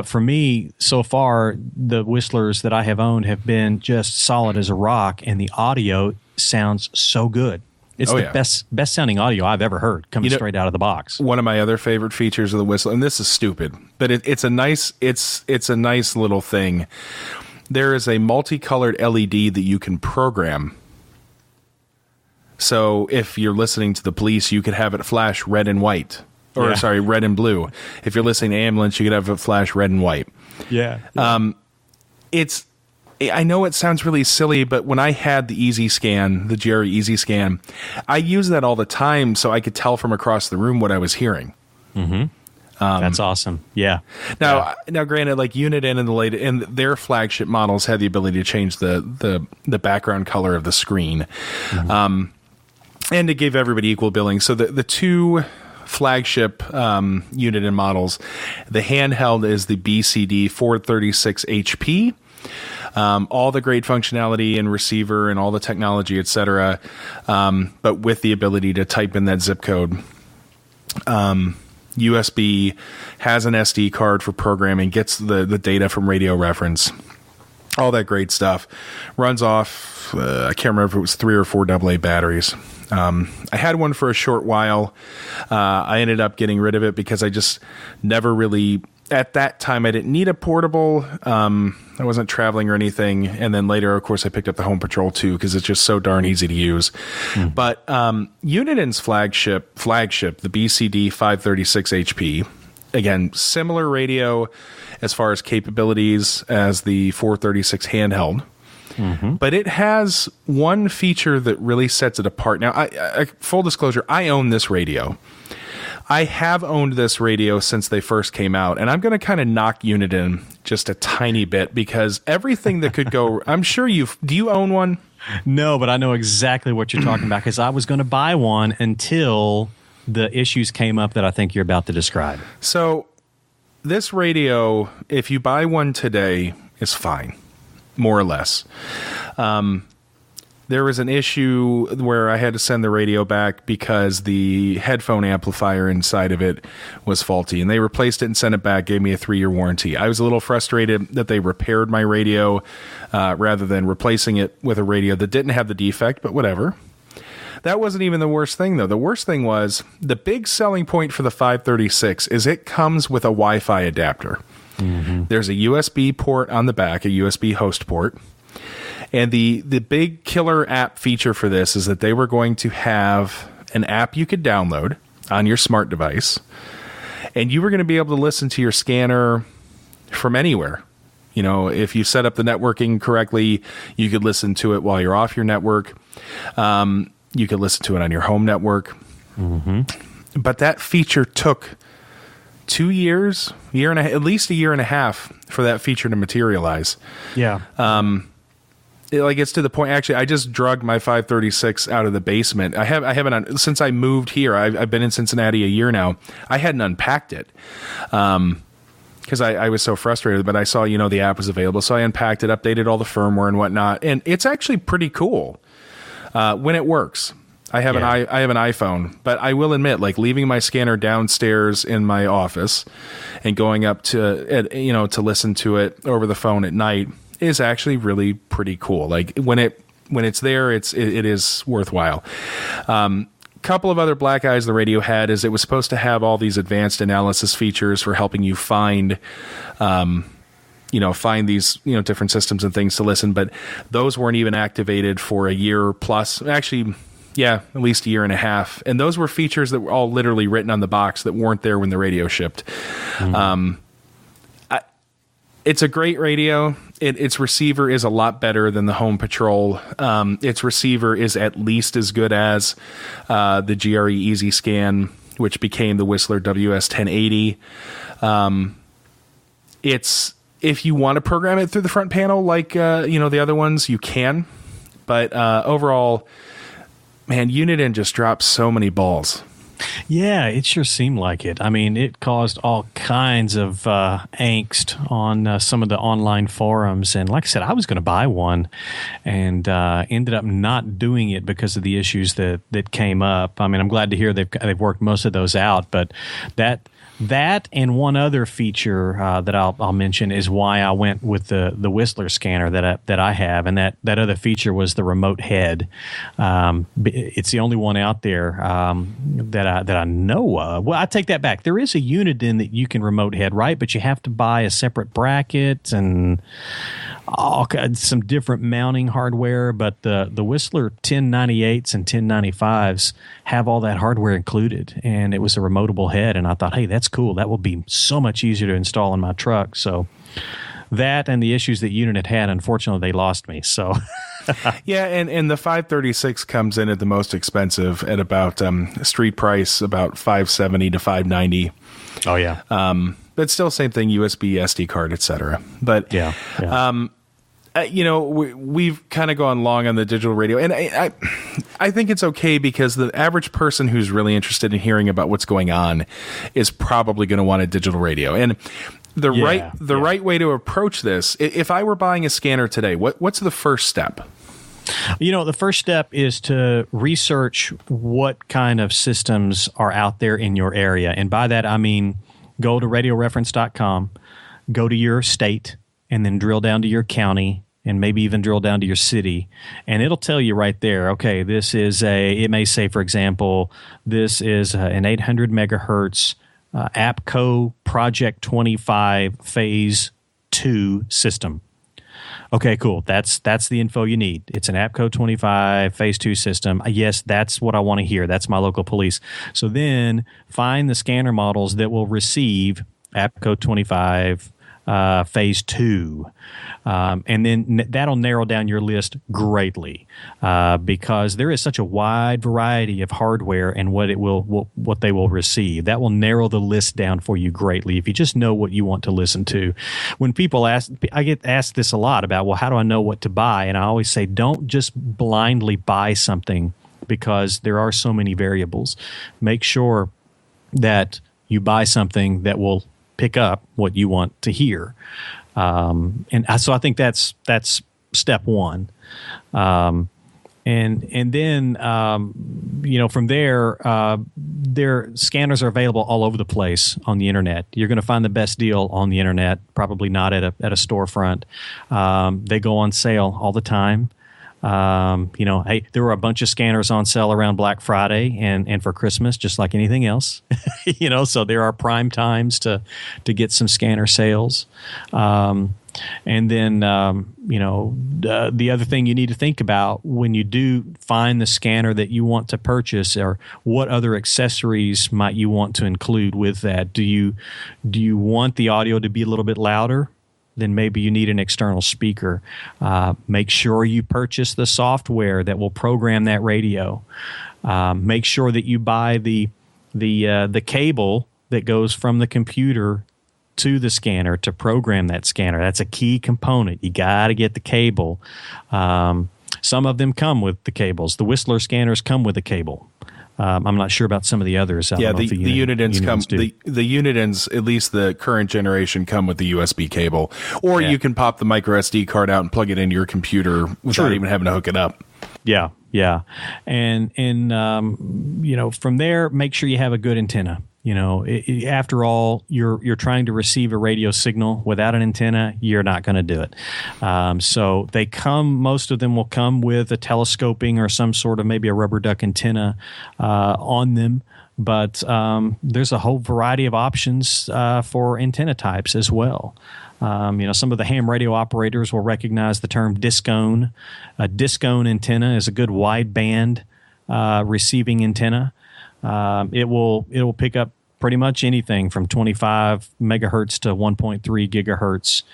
for me, so far, the Whistlers that I have owned have been just solid as a rock, and the audio sounds so good. It's the best sounding audio I've ever heard coming straight out of the box. One of my other favorite features of the Whistler, and this is stupid, but it's a nice little thing. There is a multicolored LED that you can program. So if you're listening to the police, you could have it flash red and white. Red and blue. If you're listening to ambulance, you could have it flash red and white. Yeah. I know it sounds really silly, but when I had the Easy Scan, the Jerry Easy Scan, I use that all the time so I could tell from across the room what I was hearing. Mm-hmm. That's awesome. Yeah. Now, granted, like Uniden and their flagship models had the ability to change the background color of the screen, and to give everybody equal billing. So the two flagship Uniden models, the handheld is the BCD 436 HP. All the great functionality and receiver and all the technology, etc., but with the ability to type in that zip code. USB, has an SD card for programming, gets the data from radio reference, all that great stuff. Runs off, I can't remember if it was 3 or 4 AA batteries. I had one for a short while. I ended up getting rid of it because I just never really... At that time, I didn't need a portable. I wasn't traveling or anything. And then later, of course, I picked up the Home Patrol 2 because it's just so darn easy to use. Mm. But Uniden's flagship, the BCD 536 HP, again, similar radio as far as capabilities as the 436 handheld. But it has one feature that really sets it apart. Now, I full disclosure, I own this radio. I have owned this radio since they first came out, and I'm going to kind of knock Uniden just a tiny bit because everything that could go, I'm sure do you own one? No, but I know exactly what you're talking about because I was going to buy one until the issues came up that I think you're about to describe. So this radio, if you buy one today, is fine. More or less. There was an issue where I had to send the radio back because the headphone amplifier inside of it was faulty, and they replaced it and sent it back, gave me a 3-year warranty. I was a little frustrated that they repaired my radio rather than replacing it with a radio that didn't have the defect, but whatever. That wasn't even the worst thing, though. The worst thing was the big selling point for the 536 is it comes with a Wi-Fi adapter. There's a USB port on the back, a USB host port. And the big killer app feature for this is that they were going to have an app you could download on your smart device. And you were going to be able to listen to your scanner from anywhere. You know, if you set up the networking correctly, you could listen to it while you're off your network. You could listen to it on your home network. But that feature took 2 years, at least a year and a half for that feature to materialize. Yeah. It's to the point. Actually, I just drugged my 536 out of the basement. I haven't since I moved here. I've been in Cincinnati a year now. I hadn't unpacked it because I was so frustrated. But I saw the app was available, so I unpacked it, updated all the firmware and whatnot, and it's actually pretty cool when it works. I have I have an iPhone, but I will admit, like leaving my scanner downstairs in my office and going up to to listen to it over the phone at night is actually really pretty cool. Like when it's there, it is worthwhile. Couple of other black eyes the radio had is it was supposed to have all these advanced analysis features for helping you find these different systems and things to listen, but those weren't even activated for a year plus. Actually, yeah, at least a year and a half. And those were features that were all literally written on the box that weren't there when the radio shipped. It's a great radio. Its receiver is a lot better than the Home Patrol. Its receiver is at least as good as the GRE Easy Scan, which became the Whistler WS1080. If you want to program it through the front panel like the other ones, you can. But overall, man, Uniden just dropped so many balls. Yeah, it sure seemed like it. I mean, it caused all kinds of angst on some of the online forums. And like I said, I was going to buy one and ended up not doing it because of the issues that came up. I mean, I'm glad to hear they've worked most of those out, but that and one other feature that I'll mention is why I went with the Whistler scanner that I have, and that other feature was the remote head. It's the only one out there that I know of. Well, I take that back. There is a Uniden that you can remote head, right? But you have to buy a separate bracket and some different mounting hardware. But the Whistler 1098s and 1095s have all that hardware included, and it was a remotable head. And I thought, hey, that's cool. That will be so much easier to install in my truck. So that and the issues that Uniden had, unfortunately, they lost me. So yeah, and the 536 comes in at the most expensive at about street price about $570 to $590. Oh yeah. But still, same thing: USB, SD card, etc. But yeah. We've kind of gone long on the digital radio, and I think it's okay because the average person who's really interested in hearing about what's going on is probably going to want a digital radio. And the right way to approach this, if I were buying a scanner today, what's the first step? The first step is to research what kind of systems are out there in your area. And by that, I mean, go to radioreference.com, go to your state, and then drill down to your county, and maybe even drill down to your city. And it'll tell you right there, okay, it may say, for example, this is an 800 megahertz APCO Project 25 Phase 2 system. Okay, cool. That's the info you need. It's an APCO 25 Phase 2 system. Yes, that's what I want to hear. That's my local police. So then find the scanner models that will receive APCO 25 Phase 2. And then that'll narrow down your list greatly because there is such a wide variety of hardware and what they will receive. That will narrow the list down for you greatly if you just know what you want to listen to. When people ask, I get asked this a lot about, well, how do I know what to buy? And I always say, don't just blindly buy something because there are so many variables. Make sure that you buy something that will pick up what you want to hear. And so I think that's step one. And then, from there, their scanners are available all over the place on the internet. You're going to find the best deal on the internet, probably not at a storefront. They go on sale all the time. Hey, there were a bunch of scanners on sale around Black Friday and for Christmas, just like anything else. So there are prime times to get some scanner sales. And then, the other thing you need to think about when you do find the scanner that you want to purchase, or what other accessories might you want to include with that? Do you want the audio to be a little bit louder? Then maybe you need an external speaker. Make sure you purchase the software that will program that radio. Make sure that you buy the cable that goes from the computer to the scanner to program that scanner. That's a key component. You got to get the cable. Some of them come with the cables. The Whistler scanners come with a cable. I'm not sure about some of the others. The Unitons come. The Unitons, at least the current generation, come with the USB cable, or you can pop the micro SD card out and plug it into your computer without even having to hook it up. Yeah, and from there, make sure you have a good antenna. After all, you're trying to receive a radio signal without an antenna, you're not going to do it. So most of them will come with a telescoping or some sort of maybe a rubber duck antenna on them. But there's a whole variety of options for antenna types as well. Some of the ham radio operators will recognize the term discone. A discone antenna is a good wideband receiving antenna. It will pick up pretty much anything from 25 megahertz to 1.3 gigahertz.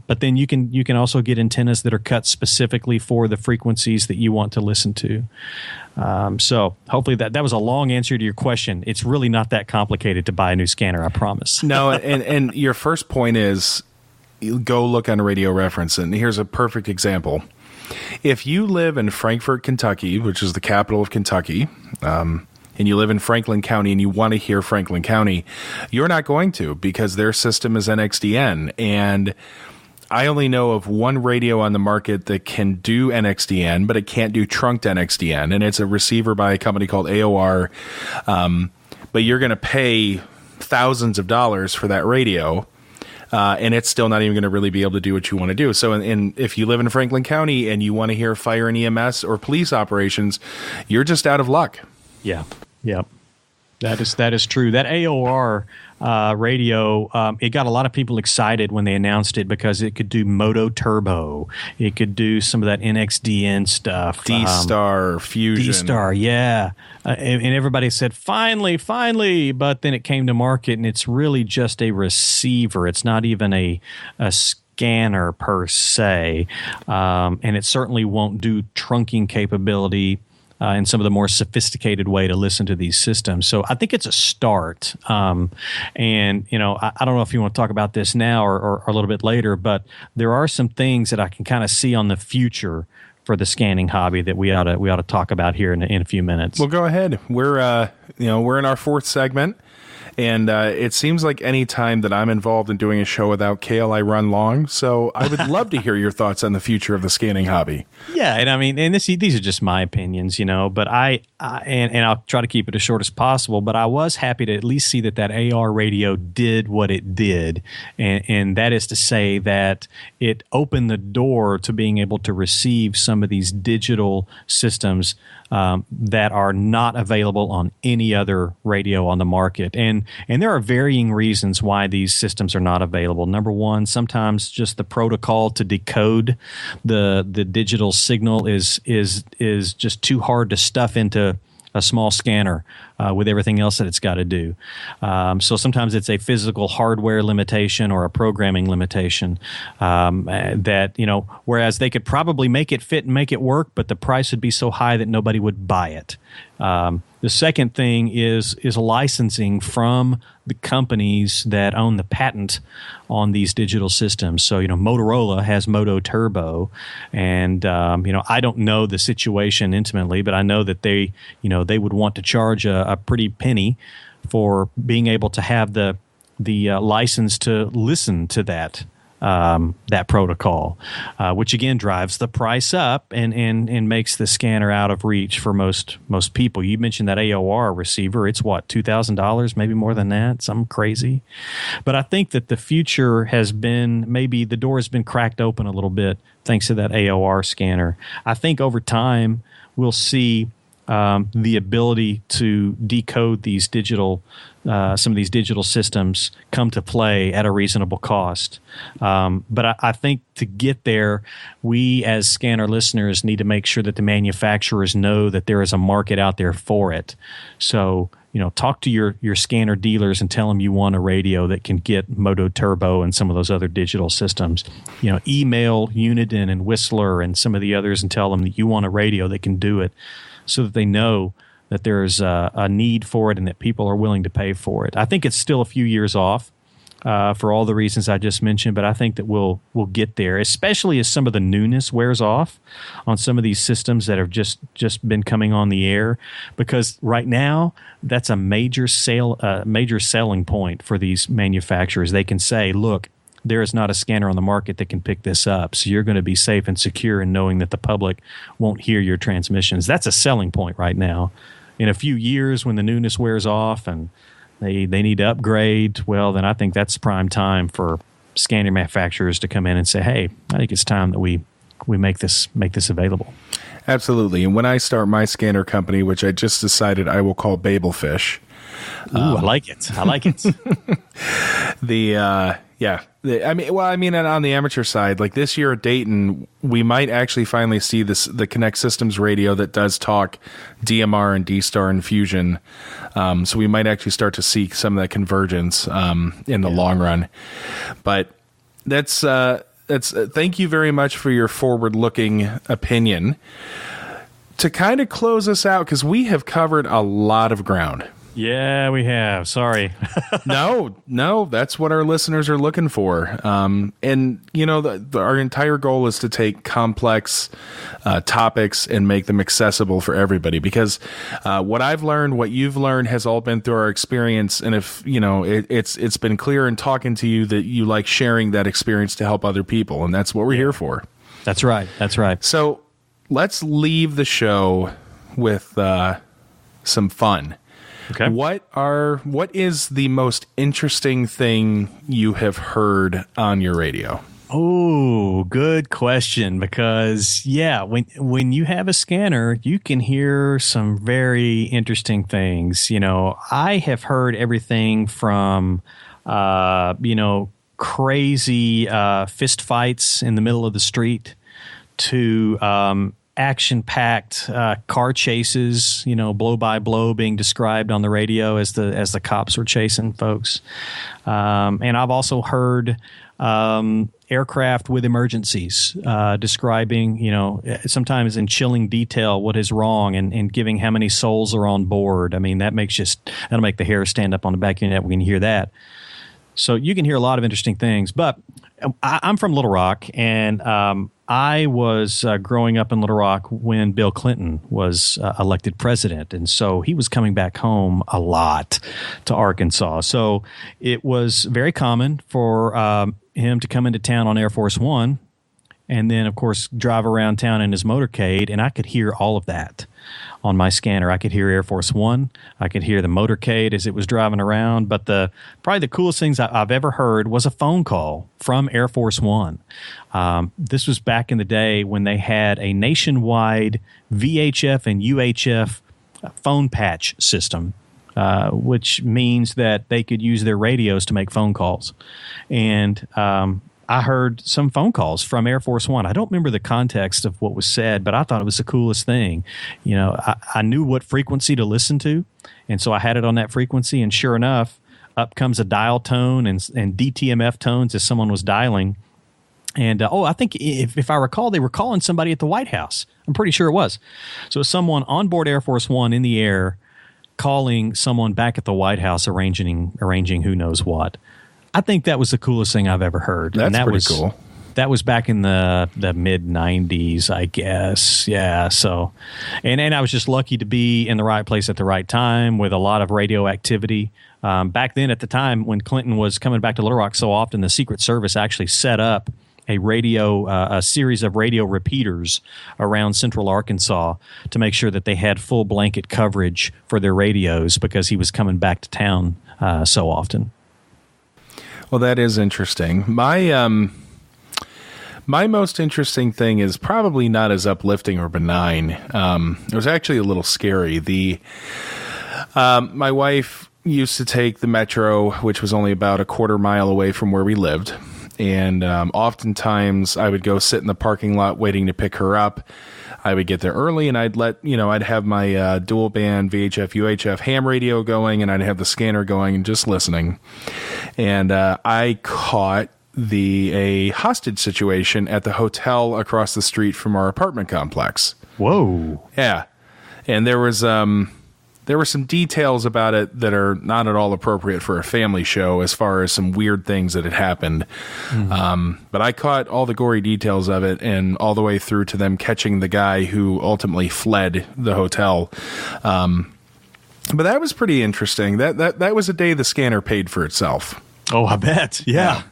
But then you can also get antennas that are cut specifically for the frequencies that you want to listen to. So hopefully that was a long answer to your question. It's really not that complicated to buy a new scanner, I promise. No, and your first point is go look on Radio Reference, and here's a perfect example. If you live in Frankfort, Kentucky, which is the capital of Kentucky, and you live in Franklin County and you want to hear Franklin County, you're not going to, because their system is NXDN. And I only know of one radio on the market that can do NXDN, but it can't do trunked NXDN. And it's a receiver by a company called AOR. But you're going to pay thousands of dollars for that radio. And it's still not even going to really be able to do what you want to do. So if you live in Franklin County and you want to hear fire and EMS or police operations, you're just out of luck. Yeah. That is true. That AOR radio, it got a lot of people excited when they announced it because it could do Moto Turbo. It could do some of that NXDN stuff. D-Star, Fusion. D-Star, yeah. And everybody said, finally. But then it came to market, and it's really just a receiver. It's not even a scanner per se. And it certainly won't do trunking capability in some of the more sophisticated way to listen to these systems. So I think it's a start. And, I don't know if you want to talk about this now or a little bit later, but there are some things that I can kind of see on the future for the scanning hobby that we ought to talk about here in a few minutes. Well, go ahead. We're in our fourth segment. And it seems like any time that I'm involved in doing a show without Kale, I run long. So I would love to hear your thoughts on the future of the scanning hobby. Yeah, and I mean, these are just my opinions, but and I'll try to keep it as short as possible. But I was happy to at least see that AR radio did what it did, and that is to say that it opened the door to being able to receive some of these digital systems that are not available on any other radio on the market. And and there are varying reasons why these systems are not available. Number one, sometimes just the protocol to decode the digital signal is just too hard to stuff into a small scanner with everything else that it's got to do. So sometimes it's a physical hardware limitation or a programming limitation that, whereas they could probably make it fit and make it work, but the price would be so high that nobody would buy it. The second thing is licensing from the companies that own the patent on these digital systems. So, Motorola has Moto Turbo, and I don't know the situation intimately, but I know that they would want to charge a pretty penny for being able to have the license to listen to that protocol, which again drives the price up and makes the scanner out of reach for most people. You mentioned that AOR receiver; it's what, $2,000, maybe more than that, something crazy. But I think that the future has been, maybe the door has been cracked open a little bit thanks to that AOR scanner. I think over time we'll see the ability to decode these some of these digital systems come to play at a reasonable cost. But I think to get there, we as scanner listeners need to make sure that the manufacturers know that there is a market out there for it. So, talk to your scanner dealers and tell them you want a radio that can get Moto Turbo and some of those other digital systems. Email Uniden and Whistler and some of the others and tell them that you want a radio that can do it, so that they know that there's a need for it and that people are willing to pay for it. I think it's still a few years off for all the reasons I just mentioned, but I think that we'll get there, especially as some of the newness wears off on some of these systems that have just been coming on the air. Because right now, that's a major selling point for these manufacturers. They can say, look, there is not a scanner on the market that can pick this up. So you're going to be safe and secure in knowing that the public won't hear your transmissions. That's a selling point right now. In a few years, when the newness wears off and they need to upgrade, well, then I think that's prime time for scanner manufacturers to come in and say, hey, I think it's time that we make this available. Absolutely. And when I start my scanner company, which I just decided I will call Babelfish. Ooh, I like it. And on the amateur side, like this year at Dayton, we might actually finally see the Connect Systems radio that does talk DMR and D-Star and Fusion. So we might actually start to see some of that convergence in the long run. But that's thank you very much for your forward-looking opinion. To kind of close us out, because we have covered a lot of ground. Yeah, we have. Sorry. No, that's what our listeners are looking for. And, our entire goal is to take complex topics and make them accessible for everybody. Because what I've learned, what you've learned has all been through our experience. And if, it's been clear in talking to you that you like sharing that experience to help other people. And that's what we're here for. That's right. So let's leave the show with some fun. Okay. What is the most interesting thing you have heard on your radio? Oh, good question. Because when you have a scanner, you can hear some very interesting things. I have heard everything from crazy fist fights in the middle of the street to action-packed car chases, blow by blow being described on the radio as the cops were chasing folks. And I've also heard aircraft with emergencies describing, sometimes in chilling detail what is wrong and giving how many souls are on board. I mean, that'll make the hair stand up on the back of your neck when you hear that. So you can hear a lot of interesting things. But I'm from Little Rock, and I was growing up in Little Rock when Bill Clinton was elected president. And so he was coming back home a lot to Arkansas. So it was very common for him to come into town on Air Force One and then, of course, drive around town in his motorcade. And I could hear all of that on my scanner. I could hear Air Force One. I could hear the motorcade as it was driving around. But probably the coolest things I've ever heard was a phone call from Air Force One. This was back in the day when they had a nationwide VHF and UHF phone patch system which means that they could use their radios to make phone calls. And I heard some phone calls from Air Force One. I don't remember the context of what was said, but I thought it was the coolest thing. You know, I knew what frequency to listen to, and so I had it on that frequency, and sure enough, up comes a dial tone and DTMF tones as someone was dialing. And, I think if I recall, they were calling somebody at the White House. I'm pretty sure it was. So it was someone on board Air Force One in the air calling someone back at the White House, arranging who knows what. I think that was the coolest thing I've ever heard. That's and that pretty was cool. That was back in the mid-'90s, I guess. Yeah, so, and I was just lucky to be in the right place at the right time with a lot of radio activity. Back then, at the time, when Clinton was coming back to Little Rock so often, the Secret Service actually set up a series of radio repeaters around central Arkansas to make sure that they had full blanket coverage for their radios because he was coming back to town so often. Well, that is interesting. My most interesting thing is probably not as uplifting or benign. It was actually a little scary. My wife used to take the metro, which was only about a quarter mile away from where we lived. And oftentimes I would go sit in the parking lot waiting to pick her up. I would get there early and I'd have my dual band VHF UHF ham radio going, and I'd have the scanner going and just listening. And I caught a hostage situation at the hotel across the street from our apartment complex. Whoa. Yeah. And there were some details about it that are not at all appropriate for a family show as far as some weird things that had happened. Mm-hmm. But I caught all the gory details of it and all the way through to them catching the guy who ultimately fled the hotel. But that was pretty interesting. That was a day the scanner paid for itself. Oh, I bet. Yeah.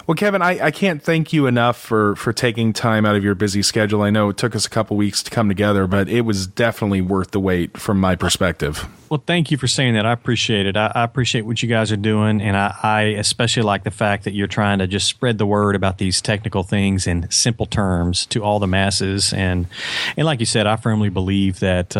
Well, Kevin, I can't thank you enough for taking time out of your busy schedule. I know it took us a couple weeks to come together, but it was definitely worth the wait from my perspective. Well, thank you for saying that. I appreciate it. I appreciate what you guys are doing, and I especially like the fact that you're trying to just spread the word about these technical things in simple terms to all the masses. And like you said, I firmly believe that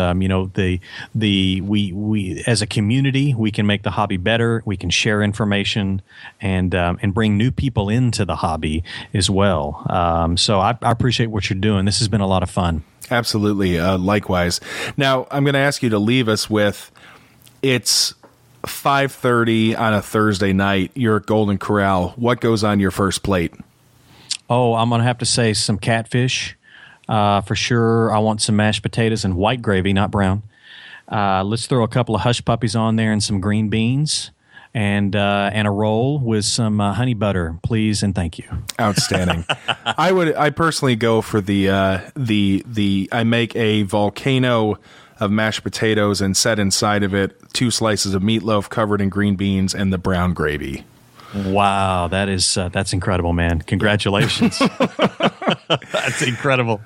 we as a community, we can make the hobby better. We can share information and bring new people into the hobby as well. So I appreciate what you're doing. This has been a lot of fun. Absolutely. Likewise. Now, I'm going to ask you to leave us with, it's 5:30 on a Thursday night. You're at Golden Corral. What goes on your first plate? Oh, I'm going to have to say some catfish for sure. I want some mashed potatoes and white gravy, not brown. Let's throw a couple of hush puppies on there and some green beans. And a roll with some honey butter, please, and thank you. Outstanding. I personally go for I make a volcano of mashed potatoes and set inside of it 2 slices of meatloaf covered in green beans and the brown gravy. Wow, that's incredible, man. Congratulations. That's incredible.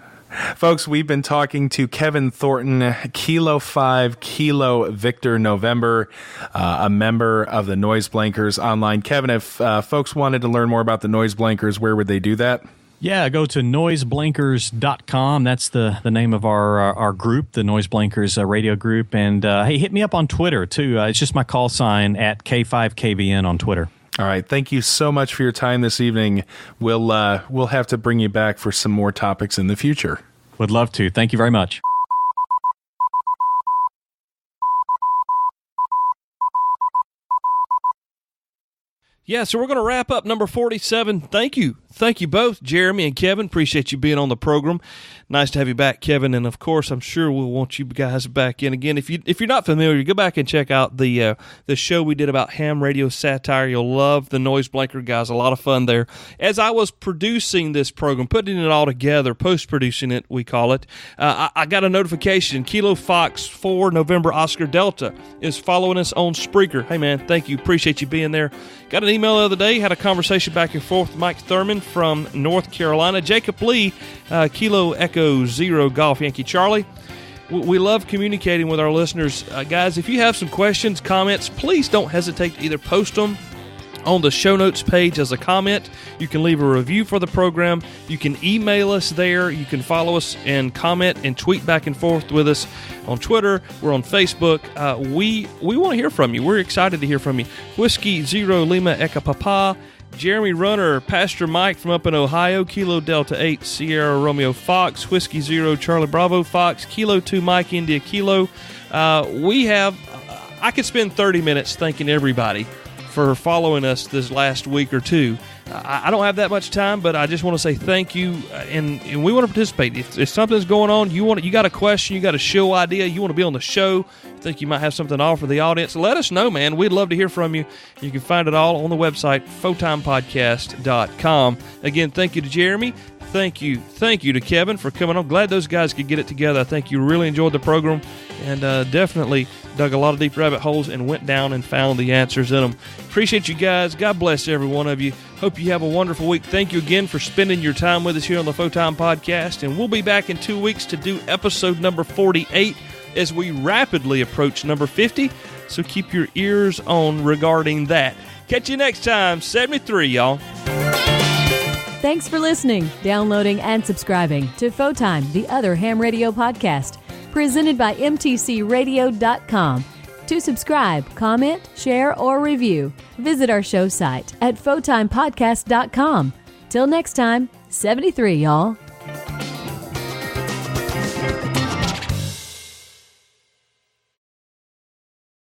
Folks, we've been talking to Kevin Thornton, Kilo 5, Kilo Victor November, a member of the Noise Blankers online. Kevin, if folks wanted to learn more about the Noise Blankers, where would they do that? Yeah, go to noiseblankers.com. That's the name of our group, the Noise Blankers radio group. And hey, hit me up on Twitter, too. It's just my call sign at K5KVN on Twitter. All right. Thank you so much for your time this evening. We'll have to bring you back for some more topics in the future. Would love to. Thank you very much. Yeah, so we're going to wrap up number 47. Thank you. Thank you both, Jeremy and Kevin. Appreciate you being on the program. Nice to have you back, Kevin. And, of course, I'm sure we'll want you guys back in again. If you're not familiar, go back and check out the show we did about ham radio satire. You'll love the Noise Blanker guys. A lot of fun there. As I was producing this program, putting it all together, post-producing it, we call it, I got a notification. Kilo Fox 4 November Oscar Delta is following us on Spreaker. Hey, man, thank you. Appreciate you being there. Got an email the other day. Had a conversation back and forth with Mike Thurman from North Carolina. Jacob Lee, Kilo Echo Zero Golf Yankee Charlie. We love communicating with our listeners. Guys, if you have some questions, comments, please don't hesitate to either post them on the show notes page as a comment. You can leave a review for the program. You can email us there. You can follow us and comment and tweet back and forth with us on Twitter. We're on Facebook. We want to hear from you. We're excited to hear from you. Whiskey Zero Lima Eka Papa, Jeremy Runner, Pastor Mike from up in Ohio, Kilo Delta 8 Sierra Romeo Fox, Whiskey Zero Charlie Bravo Fox, Kilo 2 Mike India Kilo. I could spend 30 minutes thanking everybody for following us this last week or two. I don't have that much time, but I just want to say thank you, and we want to participate. If something's going on, you got a question, you got a show idea, you want to be on the show, think you might have something to offer the audience, let us know, man. We'd love to hear from you. You can find it all on the website, photimepodcast.com. Again, thank you to Jeremy. Thank you to Kevin for coming on. Glad those guys could get it together. I think you really enjoyed the program and definitely dug a lot of deep rabbit holes and went down and found the answers in them. Appreciate you guys. God bless every one of you. Hope you have a wonderful week. Thank you again for spending your time with us here on the Photime Podcast. And we'll be back in 2 weeks to do episode number 48 as we rapidly approach number 50. So keep your ears on regarding that. Catch you next time. 73, y'all. Thanks for listening, downloading, and subscribing to Photime, the other ham radio podcast, presented by mtcradio.com. To subscribe, comment, share, or review, visit our show site at photimepodcast.com. Till next time, 73, y'all.